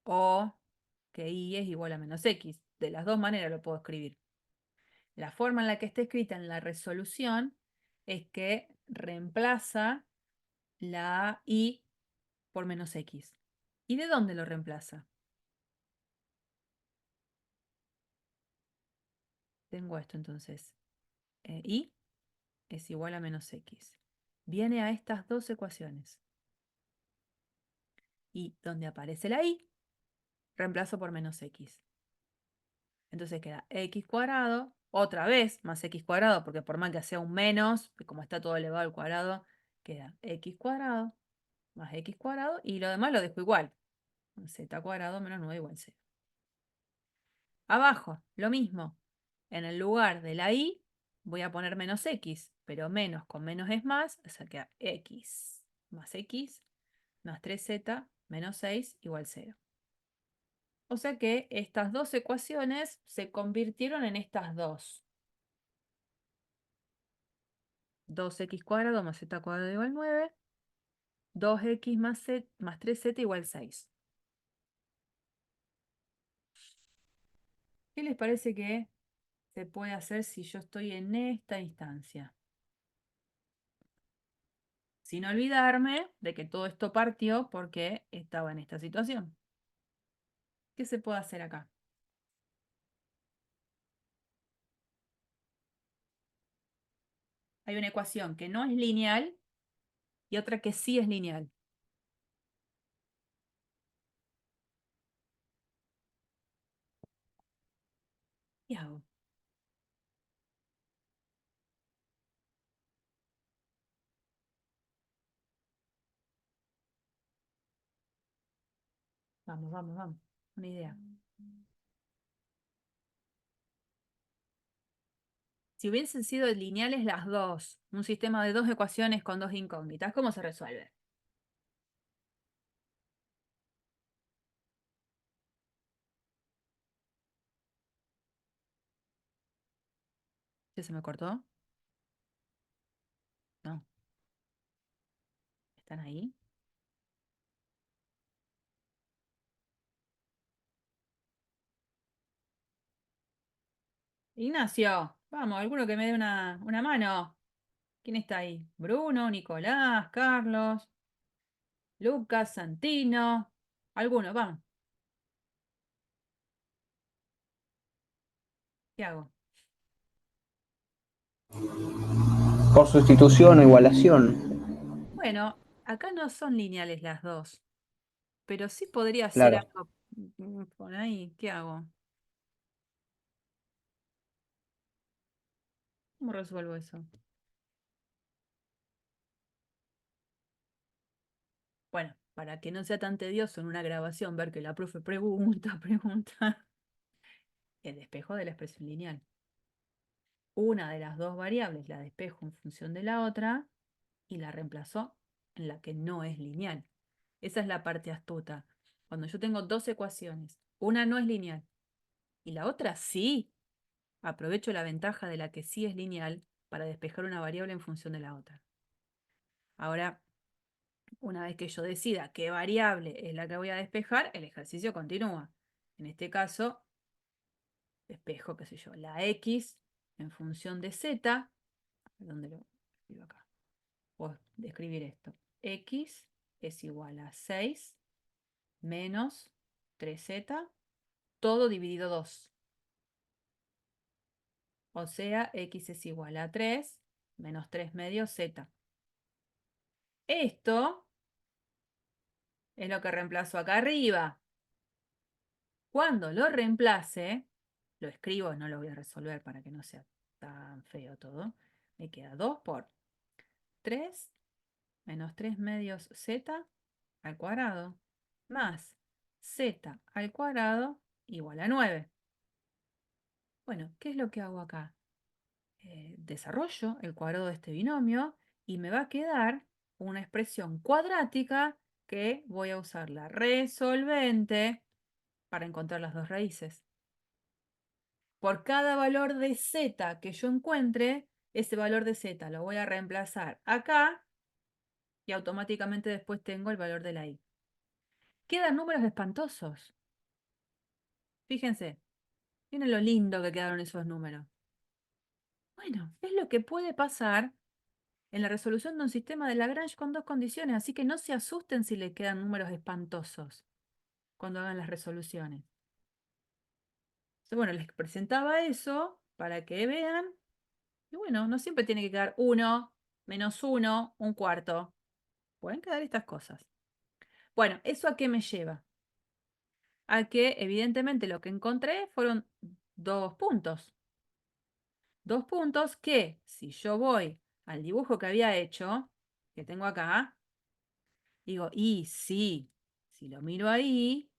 o que y es igual a menos x. De las dos maneras lo puedo escribir. La forma en la que está escrita en la resolución es que reemplaza la y por menos x. ¿Y de dónde lo reemplaza? Tengo esto entonces. Y es igual a menos x. Viene a estas dos ecuaciones. Y donde aparece la y, reemplazo por menos x. Entonces queda x cuadrado, otra vez más x cuadrado, porque por más que sea un menos, como está todo elevado al cuadrado, queda x cuadrado más x cuadrado, y lo demás lo dejo igual. Z cuadrado menos 9 igual 0. Abajo, lo mismo. En el lugar de la y voy a poner menos x, pero menos con menos es más, o sea, queda x más 3z menos 6 igual 0. O sea que estas dos ecuaciones se convirtieron en estas dos. 2x cuadrado más z cuadrado igual 9. 2x más 3z igual 6. ¿Qué les parece que se puede hacer si yo estoy en esta instancia? Sin olvidarme de que todo esto partió porque estaba en esta situación. ¿Qué se puede hacer acá? Hay una ecuación que no es lineal y otra que sí es lineal. ¿Qué hago? Vamos, vamos, vamos. Una idea. Si hubiesen sido lineales las dos, un sistema de dos ecuaciones con dos incógnitas, ¿cómo se resuelve? ¿Ya se me cortó? No. ¿Están ahí? Ignacio, vamos, alguno que me dé una mano. ¿Quién está ahí? Bruno, Nicolás, Carlos, Lucas, Santino. Alguno, vamos. ¿Qué hago? Por sustitución o igualación. Bueno, acá no son lineales las dos, pero sí podría ser Claro. algo por ahí. ¿Qué hago? ¿Cómo resuelvo eso? Bueno, para que no sea tan tedioso en una grabación ver que la profe pregunta, pregunta, el despejo de la expresión lineal. Una de las dos variables la despejo en función de la otra y la reemplazo en la que no es lineal. Esa es la parte astuta. Cuando yo tengo dos ecuaciones, una no es lineal y la otra sí, aprovecho la ventaja de la que sí es lineal para despejar una variable en función de la otra. Ahora, una vez que yo decida qué variable es la que voy a despejar, el ejercicio continúa. En este caso, despejo, qué sé yo, la x en función de z. ¿Dónde lo escribo acá? Puedo describir esto. X es igual a 6 menos 3z, todo dividido 2. O sea, x es igual a 3 menos 3 medios z. Esto es lo que reemplazo acá arriba. Cuando lo reemplace, lo escribo, no lo voy a resolver para que no sea tan feo todo. Me queda 2 por 3 menos 3 medios z al cuadrado más z al cuadrado igual a 9. Bueno, ¿qué es lo que hago acá? Desarrollo el cuadrado de este binomio y me va a quedar una expresión cuadrática que voy a usar la resolvente para encontrar las dos raíces. Por cada valor de z que yo encuentre, ese valor de z lo voy a reemplazar acá y automáticamente después tengo el valor de la y. Quedan números espantosos. Fíjense, miren lo lindo que quedaron esos números. Bueno, es lo que puede pasar en la resolución de un sistema de Lagrange con dos condiciones, así que no se asusten si le quedan números espantosos cuando hagan las resoluciones. Entonces, bueno, les presentaba eso para que vean. Y bueno, no siempre tiene que quedar 1, menos 1, un cuarto. Pueden quedar estas cosas. Bueno, ¿eso a qué me lleva? A que evidentemente lo que encontré fueron dos puntos. Dos puntos que, si yo voy al dibujo que había hecho, que tengo acá, digo, y sí, si lo miro ahí,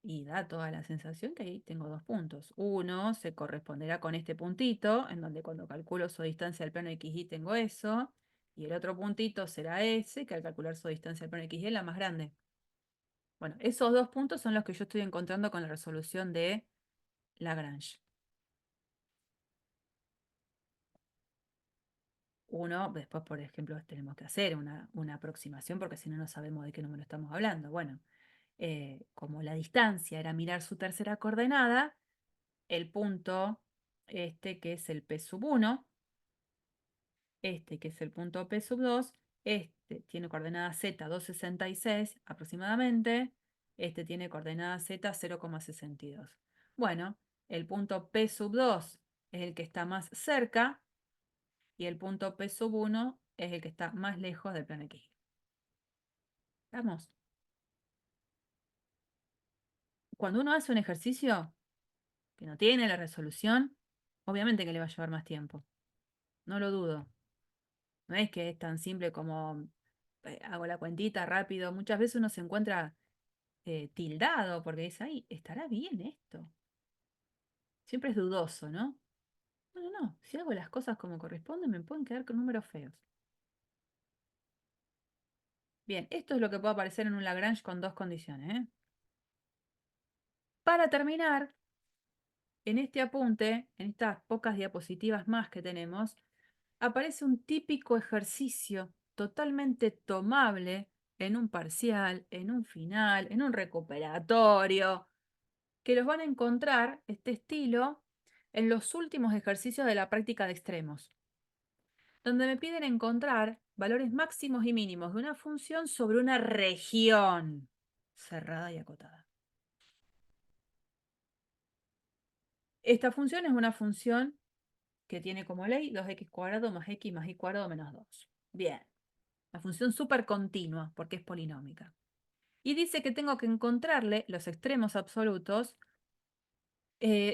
y da toda la sensación que ahí tengo dos puntos. Uno se corresponderá con este puntito, en donde cuando calculo su distancia al plano XY tengo eso, y el otro puntito será ese, que al calcular su distancia al plano XY es la más grande. Bueno, esos dos puntos son los que yo estoy encontrando con la resolución de Lagrange. Uno, después, por ejemplo, tenemos que hacer una aproximación porque si no, no sabemos de qué número estamos hablando. Bueno, como la distancia era mirar su tercera coordenada, el punto que es el P sub 1, que es el punto P sub 2, tiene coordenada Z 2,66 aproximadamente, tiene coordenada Z 0,62. Bueno, el punto P sub 2 es el que está más cerca y el punto P sub 1 es el que está más lejos del plano equidistante. ¿Vamos? Cuando uno hace un ejercicio que no tiene la resolución, obviamente que le va a llevar más tiempo. No lo dudo. No es que es tan simple como hago la cuentita rápido. Muchas veces uno se encuentra tildado porque dice, ay, ¿estará bien esto? Siempre es dudoso, ¿no? No, no, no. Si hago las cosas como corresponden, me pueden quedar con números feos. Bien, esto es lo que puede aparecer en un Lagrange con dos condiciones, ¿eh? Para terminar, en este apunte, en estas pocas diapositivas más que tenemos, aparece un típico ejercicio totalmente tomable en un parcial, en un final, en un recuperatorio, que los van a encontrar, este estilo, en los últimos ejercicios de la práctica de extremos, donde me piden encontrar valores máximos y mínimos de una función sobre una región cerrada y acotada. Esta función es una función que tiene como ley 2x² más x más y² menos 2. Bien, la función supercontinua porque es polinómica. Y dice que tengo que encontrarle los extremos absolutos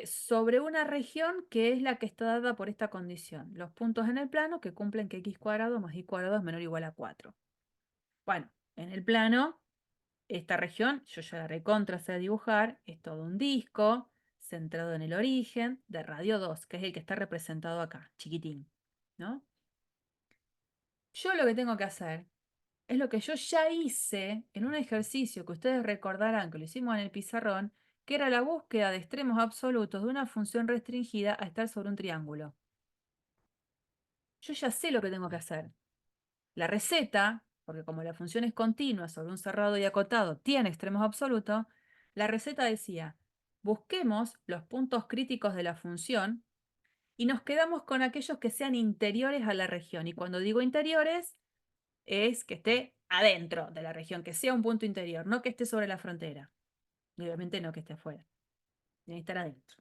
sobre una región que es la que está dada por esta condición. Los puntos en el plano que cumplen que x² más y² es menor o igual a 4. Bueno, en el plano, esta región, yo ya la recontra sé dibujar, es todo un disco centrado en el origen de radio 2, que es el que está representado acá, chiquitín, ¿no? Yo lo que tengo que hacer es lo que yo ya hice en un ejercicio que ustedes recordarán que lo hicimos en el pizarrón, que era la búsqueda de extremos absolutos de una función restringida a estar sobre un triángulo. Yo ya sé lo que tengo que hacer. La receta, porque como la función es continua sobre un cerrado y acotado, tiene extremos absolutos, la receta decía, busquemos los puntos críticos de la función y nos quedamos con aquellos que sean interiores a la región. Y cuando digo interiores, es que esté adentro de la región, que sea un punto interior, no que esté sobre la frontera. Y obviamente no que esté afuera. Tiene que estar adentro.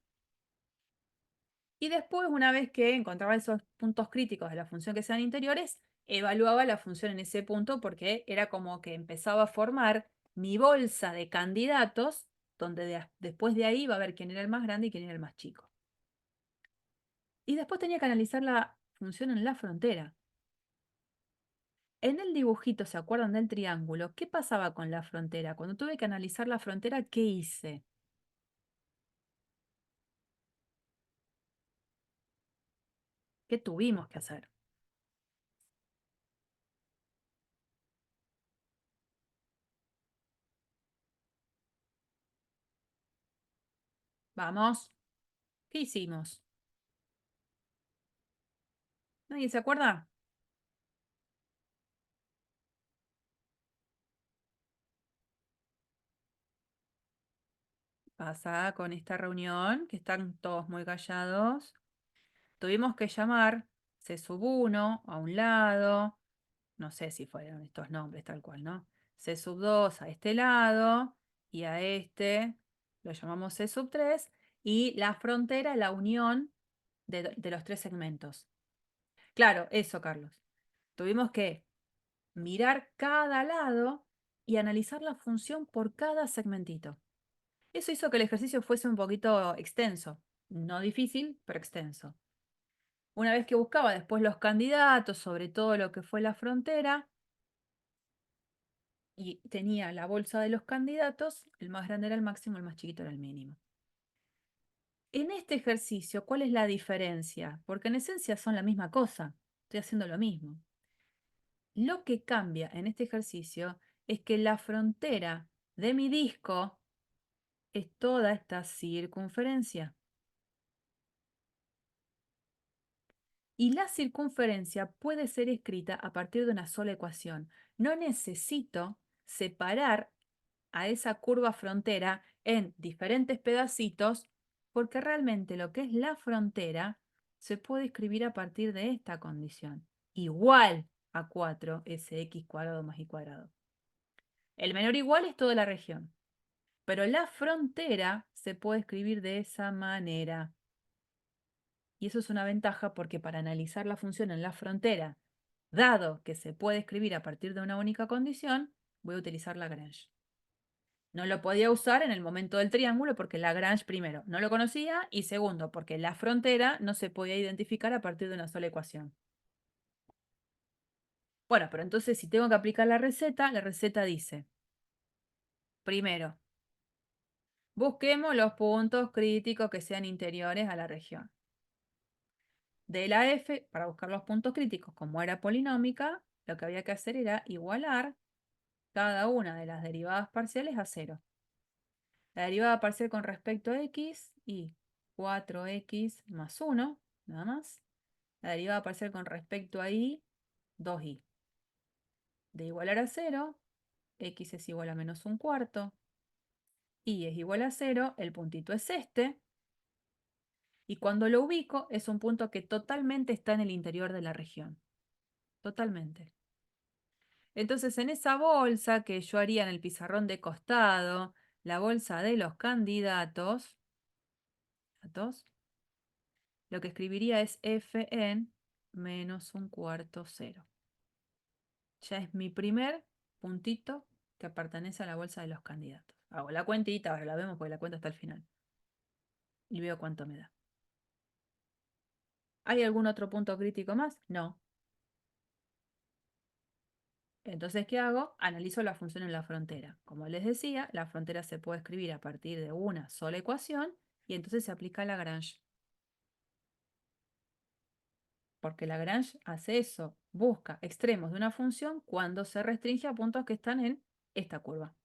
Y después, una vez que encontraba esos puntos críticos de la función que sean interiores, evaluaba la función en ese punto porque era como que empezaba a formar mi bolsa de candidatos, donde después de ahí iba a ver quién era el más grande y quién era el más chico. Y después tenía que analizar la función en la frontera. En el dibujito, ¿se acuerdan del triángulo? ¿Qué pasaba con la frontera? Cuando tuve que analizar la frontera, ¿qué hice? ¿Qué tuvimos que hacer? Vamos, ¿qué hicimos? ¿Nadie se acuerda? Pasa con esta reunión, que están todos muy callados. Tuvimos que llamar C sub 1 a un lado, no sé si fueron estos nombres tal cual, ¿no? C sub 2 a este lado y a este lo llamamos C sub 3 y la frontera, la unión de los tres segmentos. Claro, eso, Carlos. Tuvimos que mirar cada lado y analizar la función por cada segmentito. Eso hizo que el ejercicio fuese un poquito extenso. No difícil, pero extenso. Una vez que buscaba después los candidatos sobre todo lo que fue la frontera y tenía la bolsa de los candidatos, el más grande era el máximo, el más chiquito era el mínimo. En este ejercicio, ¿cuál es la diferencia? Porque en esencia son la misma cosa. Estoy haciendo lo mismo. Lo que cambia en este ejercicio es que la frontera de mi disco es toda esta circunferencia. Y la circunferencia puede ser escrita a partir de una sola ecuación. No necesito separar a esa curva frontera en diferentes pedacitos Porque realmente lo que es la frontera se puede escribir a partir de esta condición. Igual a 4sx² más y cuadrado. El menor igual es toda la región. Pero la frontera se puede escribir de esa manera. Y eso es una ventaja porque para analizar la función en la frontera, dado que se puede escribir a partir de una única condición, voy a utilizar Lagrange. No lo podía usar en el momento del triángulo porque Lagrange, primero, no lo conocía y segundo, porque la frontera no se podía identificar a partir de una sola ecuación. Bueno, pero entonces si tengo que aplicar la receta dice, primero, busquemos los puntos críticos que sean interiores a la región. De la f, para buscar los puntos críticos, como era polinómica, lo que había que hacer era igualar cada una de las derivadas parciales a 0. La derivada parcial con respecto a x y 4x más 1, nada más. La derivada parcial con respecto a y, 2y. De igualar a 0, x es igual a menos un cuarto, y es igual a 0, el puntito es este, y cuando lo ubico es un punto que totalmente está en el interior de la región. Totalmente. Entonces, en esa bolsa que yo haría en el pizarrón de costado, la bolsa de los candidatos, lo que escribiría es f en menos un cuarto 0. Ya es mi primer puntito que pertenece a la bolsa de los candidatos. Hago la cuentita, ahora la vemos porque la cuenta está al final. Y veo cuánto me da. ¿Hay algún otro punto crítico más? No. Entonces, ¿qué hago? Analizo la función en la frontera. Como les decía, la frontera se puede escribir a partir de una sola ecuación y entonces se aplica Lagrange. Porque Lagrange hace eso, busca extremos de una función cuando se restringe a puntos que están en esta curva.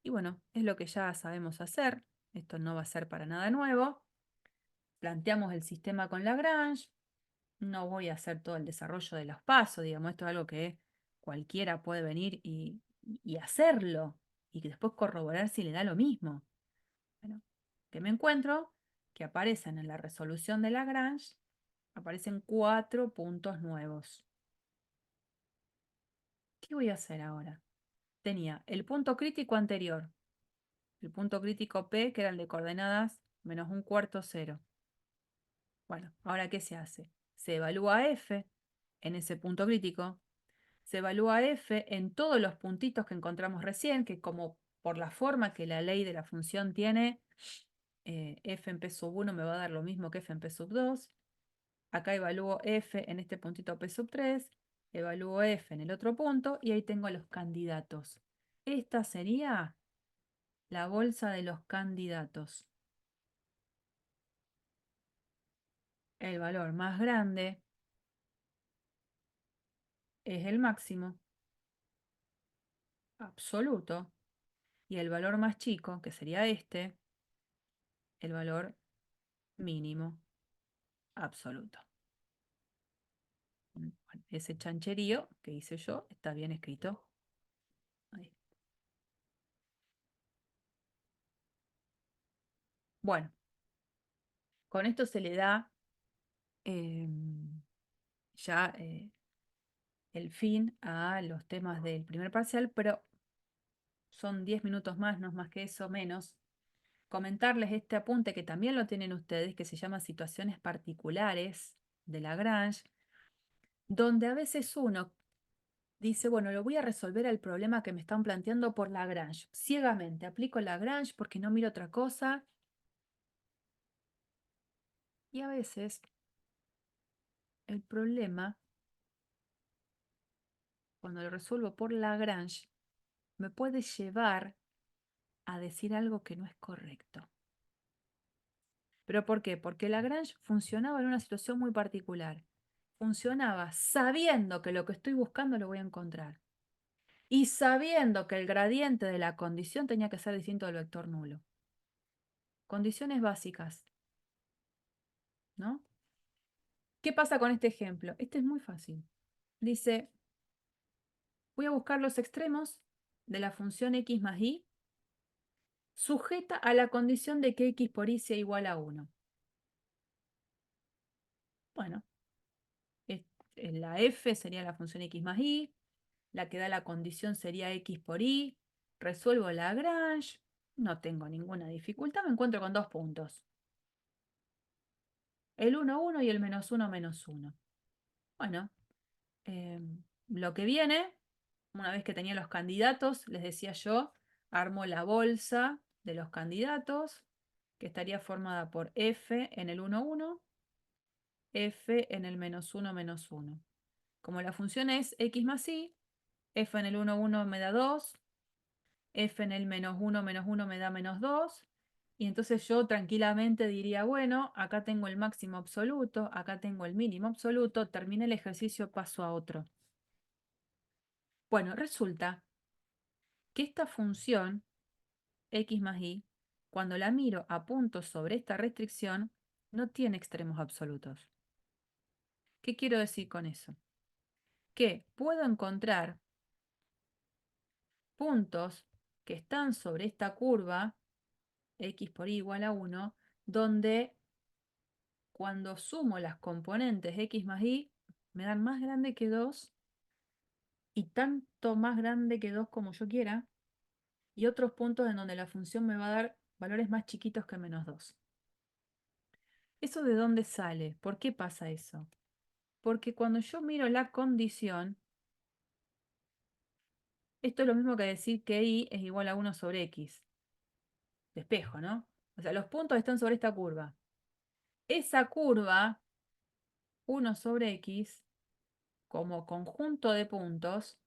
Y bueno, es lo que ya sabemos hacer. Esto no va a ser para nada nuevo. Planteamos el sistema con Lagrange. No voy a hacer todo el desarrollo de los pasos, digamos, esto es algo que cualquiera puede venir y hacerlo y que después corroborar si le da lo mismo. Bueno, que me encuentro que aparecen en la resolución de Lagrange, aparecen 4 puntos nuevos. ¿Qué voy a hacer ahora? Tenía el punto crítico anterior, el punto crítico P, que era el de coordenadas menos un cuarto 0. Bueno, ¿ahora qué se hace? Se evalúa F en ese punto crítico. Se evalúa F en todos los puntitos que encontramos recién, que como por la forma que la ley de la función tiene, F en P sub 1 me va a dar lo mismo que F en P sub 2. Acá evalúo F en este puntito P sub 3, evalúo F en el otro punto y ahí tengo los candidatos. Esta sería la bolsa de los candidatos. El valor más grande es el máximo absoluto y el valor más chico, que sería este, el valor mínimo absoluto. Bueno, ese chancherío que hice yo está bien escrito. Ahí. Bueno, con esto se le da ya el fin a los temas del primer parcial, pero son 10 minutos más, no es más que eso, menos. Comentarles este apunte que también lo tienen ustedes, que se llama situaciones particulares de Lagrange, donde a veces uno dice, bueno, lo voy a resolver el problema que me están planteando por Lagrange. Ciegamente, aplico Lagrange porque no miro otra cosa. Y a veces el problema, cuando lo resuelvo por Lagrange, me puede llevar a decir algo que no es correcto. ¿Pero por qué? Porque Lagrange funcionaba en una situación muy particular. Funcionaba sabiendo que lo que estoy buscando lo voy a encontrar. Y sabiendo que el gradiente de la condición tenía que ser distinto del vector nulo. Condiciones básicas, ¿no? ¿Qué pasa con este ejemplo? Este es muy fácil. Dice, voy a buscar los extremos de la función x más y sujeta a la condición de que x por y sea igual a 1. Bueno, la f sería la función x más y, la que da la condición sería x por y, resuelvo Lagrange, no tengo ninguna dificultad, me encuentro con dos puntos. El 1, 1 y el menos 1, menos 1. Bueno, lo que viene, una vez que tenía los candidatos, les decía yo, armo la bolsa de los candidatos, que estaría formada por f en el 1, 1, f en el menos 1, menos 1. Como la función es x más y, f en el 1, 1 me da 2, f en el menos 1 me da menos 2, y entonces yo tranquilamente diría, bueno, acá tengo el máximo absoluto, acá tengo el mínimo absoluto, terminé el ejercicio, paso a otro. Bueno, resulta que esta función, x más y, cuando la miro a puntos sobre esta restricción, no tiene extremos absolutos. ¿Qué quiero decir con eso? Que puedo encontrar puntos que están sobre esta curva, x por y igual a 1, donde cuando sumo las componentes x más y, me dan más grande que 2 y tanto más grande que 2 como yo quiera, y otros puntos en donde la función me va a dar valores más chiquitos que menos 2. ¿Eso de dónde sale? ¿Por qué pasa eso? Porque cuando yo miro la condición, esto es lo mismo que decir que y es igual a 1 sobre x. Despejo, ¿no? O sea, los puntos están sobre esta curva. Esa curva, 1 sobre x, como conjunto de puntos,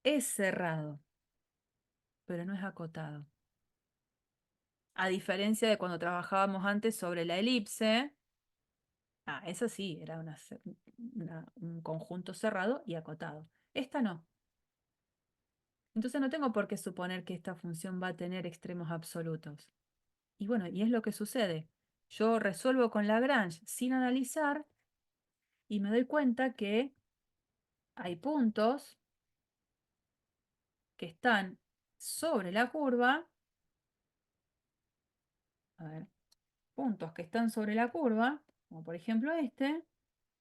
es cerrado, pero no es acotado. A diferencia de cuando trabajábamos antes sobre la elipse, eso sí, era un conjunto cerrado y acotado. Esta no. Entonces no tengo por qué suponer que esta función va a tener extremos absolutos. Y bueno, y es lo que sucede. Yo resuelvo con Lagrange sin analizar y me doy cuenta que hay puntos que están sobre la curva. A ver, puntos que están sobre la curva, como por ejemplo este,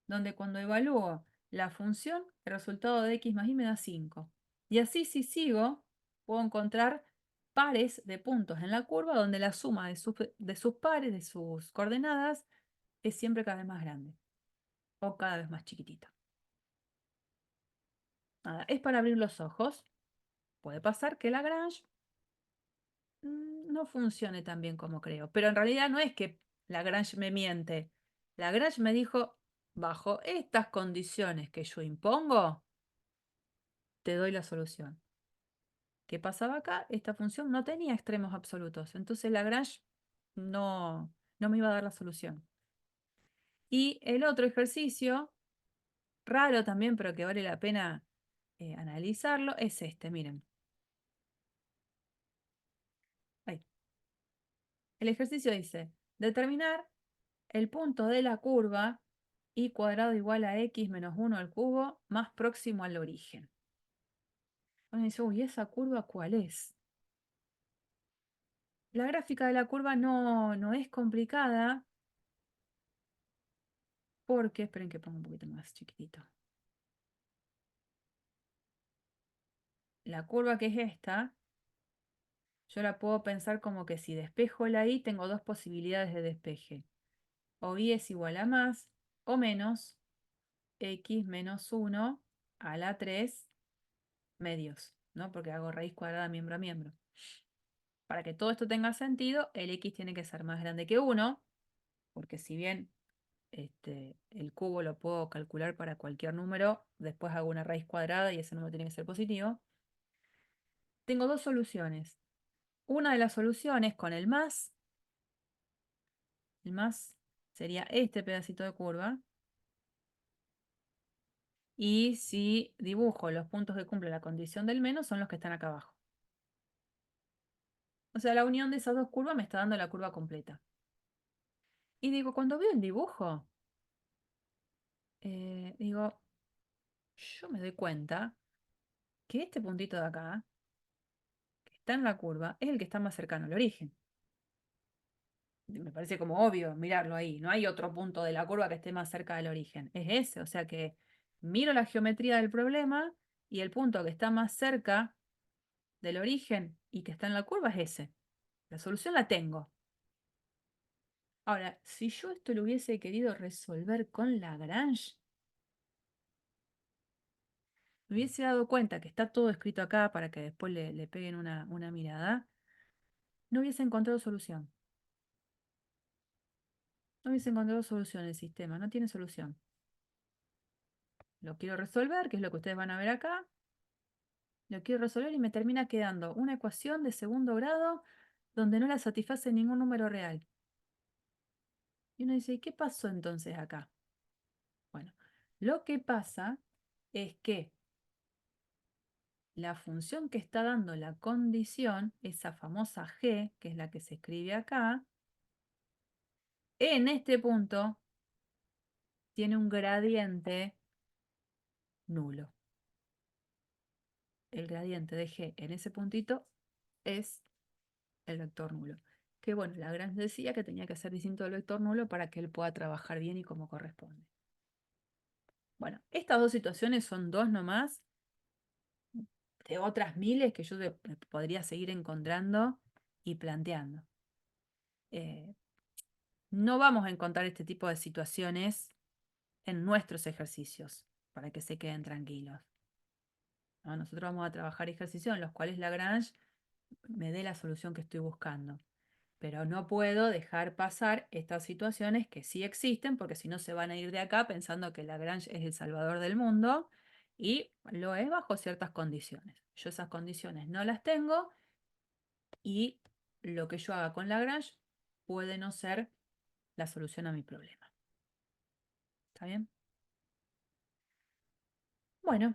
donde cuando evalúo la función, el resultado de x más y me da 5. Y así si sigo, puedo encontrar pares de puntos en la curva donde la suma de sus pares, de sus coordenadas, es siempre cada vez más grande o cada vez más chiquitita. Nada, es para abrir los ojos. Puede pasar que Lagrange no funcione tan bien como creo, pero en realidad no es que Lagrange me miente. Lagrange me dijo, bajo estas condiciones que yo impongo, te doy la solución. ¿Qué pasaba acá? Esta función no tenía extremos absolutos, entonces Lagrange no me iba a dar la solución. Y el otro ejercicio, raro también, pero que vale la pena analizarlo, es este, miren. Ahí. El ejercicio dice, determinar el punto de la curva y cuadrado igual a x menos 1 al cubo más próximo al origen. Bueno, dice, uy, ¿esa curva cuál es? La gráfica de la curva no es complicada porque, esperen que ponga un poquito más chiquitito. La curva que es esta, yo la puedo pensar como que si despejo la y, tengo dos posibilidades de despeje. O y es igual a más o menos x menos 1 a la 3 medios, ¿no? Porque hago raíz cuadrada miembro a miembro. Para que todo esto tenga sentido, el x tiene que ser más grande que 1, porque si bien el cubo lo puedo calcular para cualquier número, después hago una raíz cuadrada y ese número tiene que ser positivo. Tengo dos soluciones. Una de las soluciones con el más sería este pedacito de curva. Y si dibujo los puntos que cumplen la condición del menos, son los que están acá abajo. O sea, la unión de esas dos curvas me está dando la curva completa. Y digo, cuando veo el dibujo, digo, yo me doy cuenta que este puntito de acá, que está en la curva es el que está más cercano al origen. Me parece como obvio mirarlo ahí. No hay otro punto de la curva que esté más cerca del origen. Es ese. O sea que miro la geometría del problema y el punto que está más cerca del origen y que está en la curva es ese. La solución la tengo. Ahora, si yo esto lo hubiese querido resolver con Lagrange, me hubiese dado cuenta que está todo escrito acá para que después le peguen una mirada, no hubiese encontrado solución. No hubiese encontrado solución el sistema, no tiene solución. Lo quiero resolver, que es lo que ustedes van a ver acá. Lo quiero resolver y me termina quedando una ecuación de segundo grado donde no la satisface ningún número real. Y uno dice, ¿y qué pasó entonces acá? Bueno, lo que pasa es que la función que está dando la condición, esa famosa g, que es la que se escribe acá, en este punto tiene un gradiente nulo. El gradiente de g en ese puntito es el vector nulo. Que bueno, Lagrange decía que tenía que ser distinto del vector nulo para que él pueda trabajar bien y como corresponde. Bueno, estas dos situaciones son dos nomás de otras miles que yo podría seguir encontrando y planteando. No vamos a encontrar este tipo de situaciones en nuestros ejercicios, para que se queden tranquilos, ¿no? Nosotros vamos a trabajar ejercicios en los cuales Lagrange me dé la solución que estoy buscando. Pero no puedo dejar pasar estas situaciones que sí existen, porque si no se van a ir de acá pensando que Lagrange es el salvador del mundo, y lo es bajo ciertas condiciones. Yo esas condiciones no las tengo, y lo que yo haga con Lagrange puede no ser la solución a mi problema. ¿Está bien? Bueno,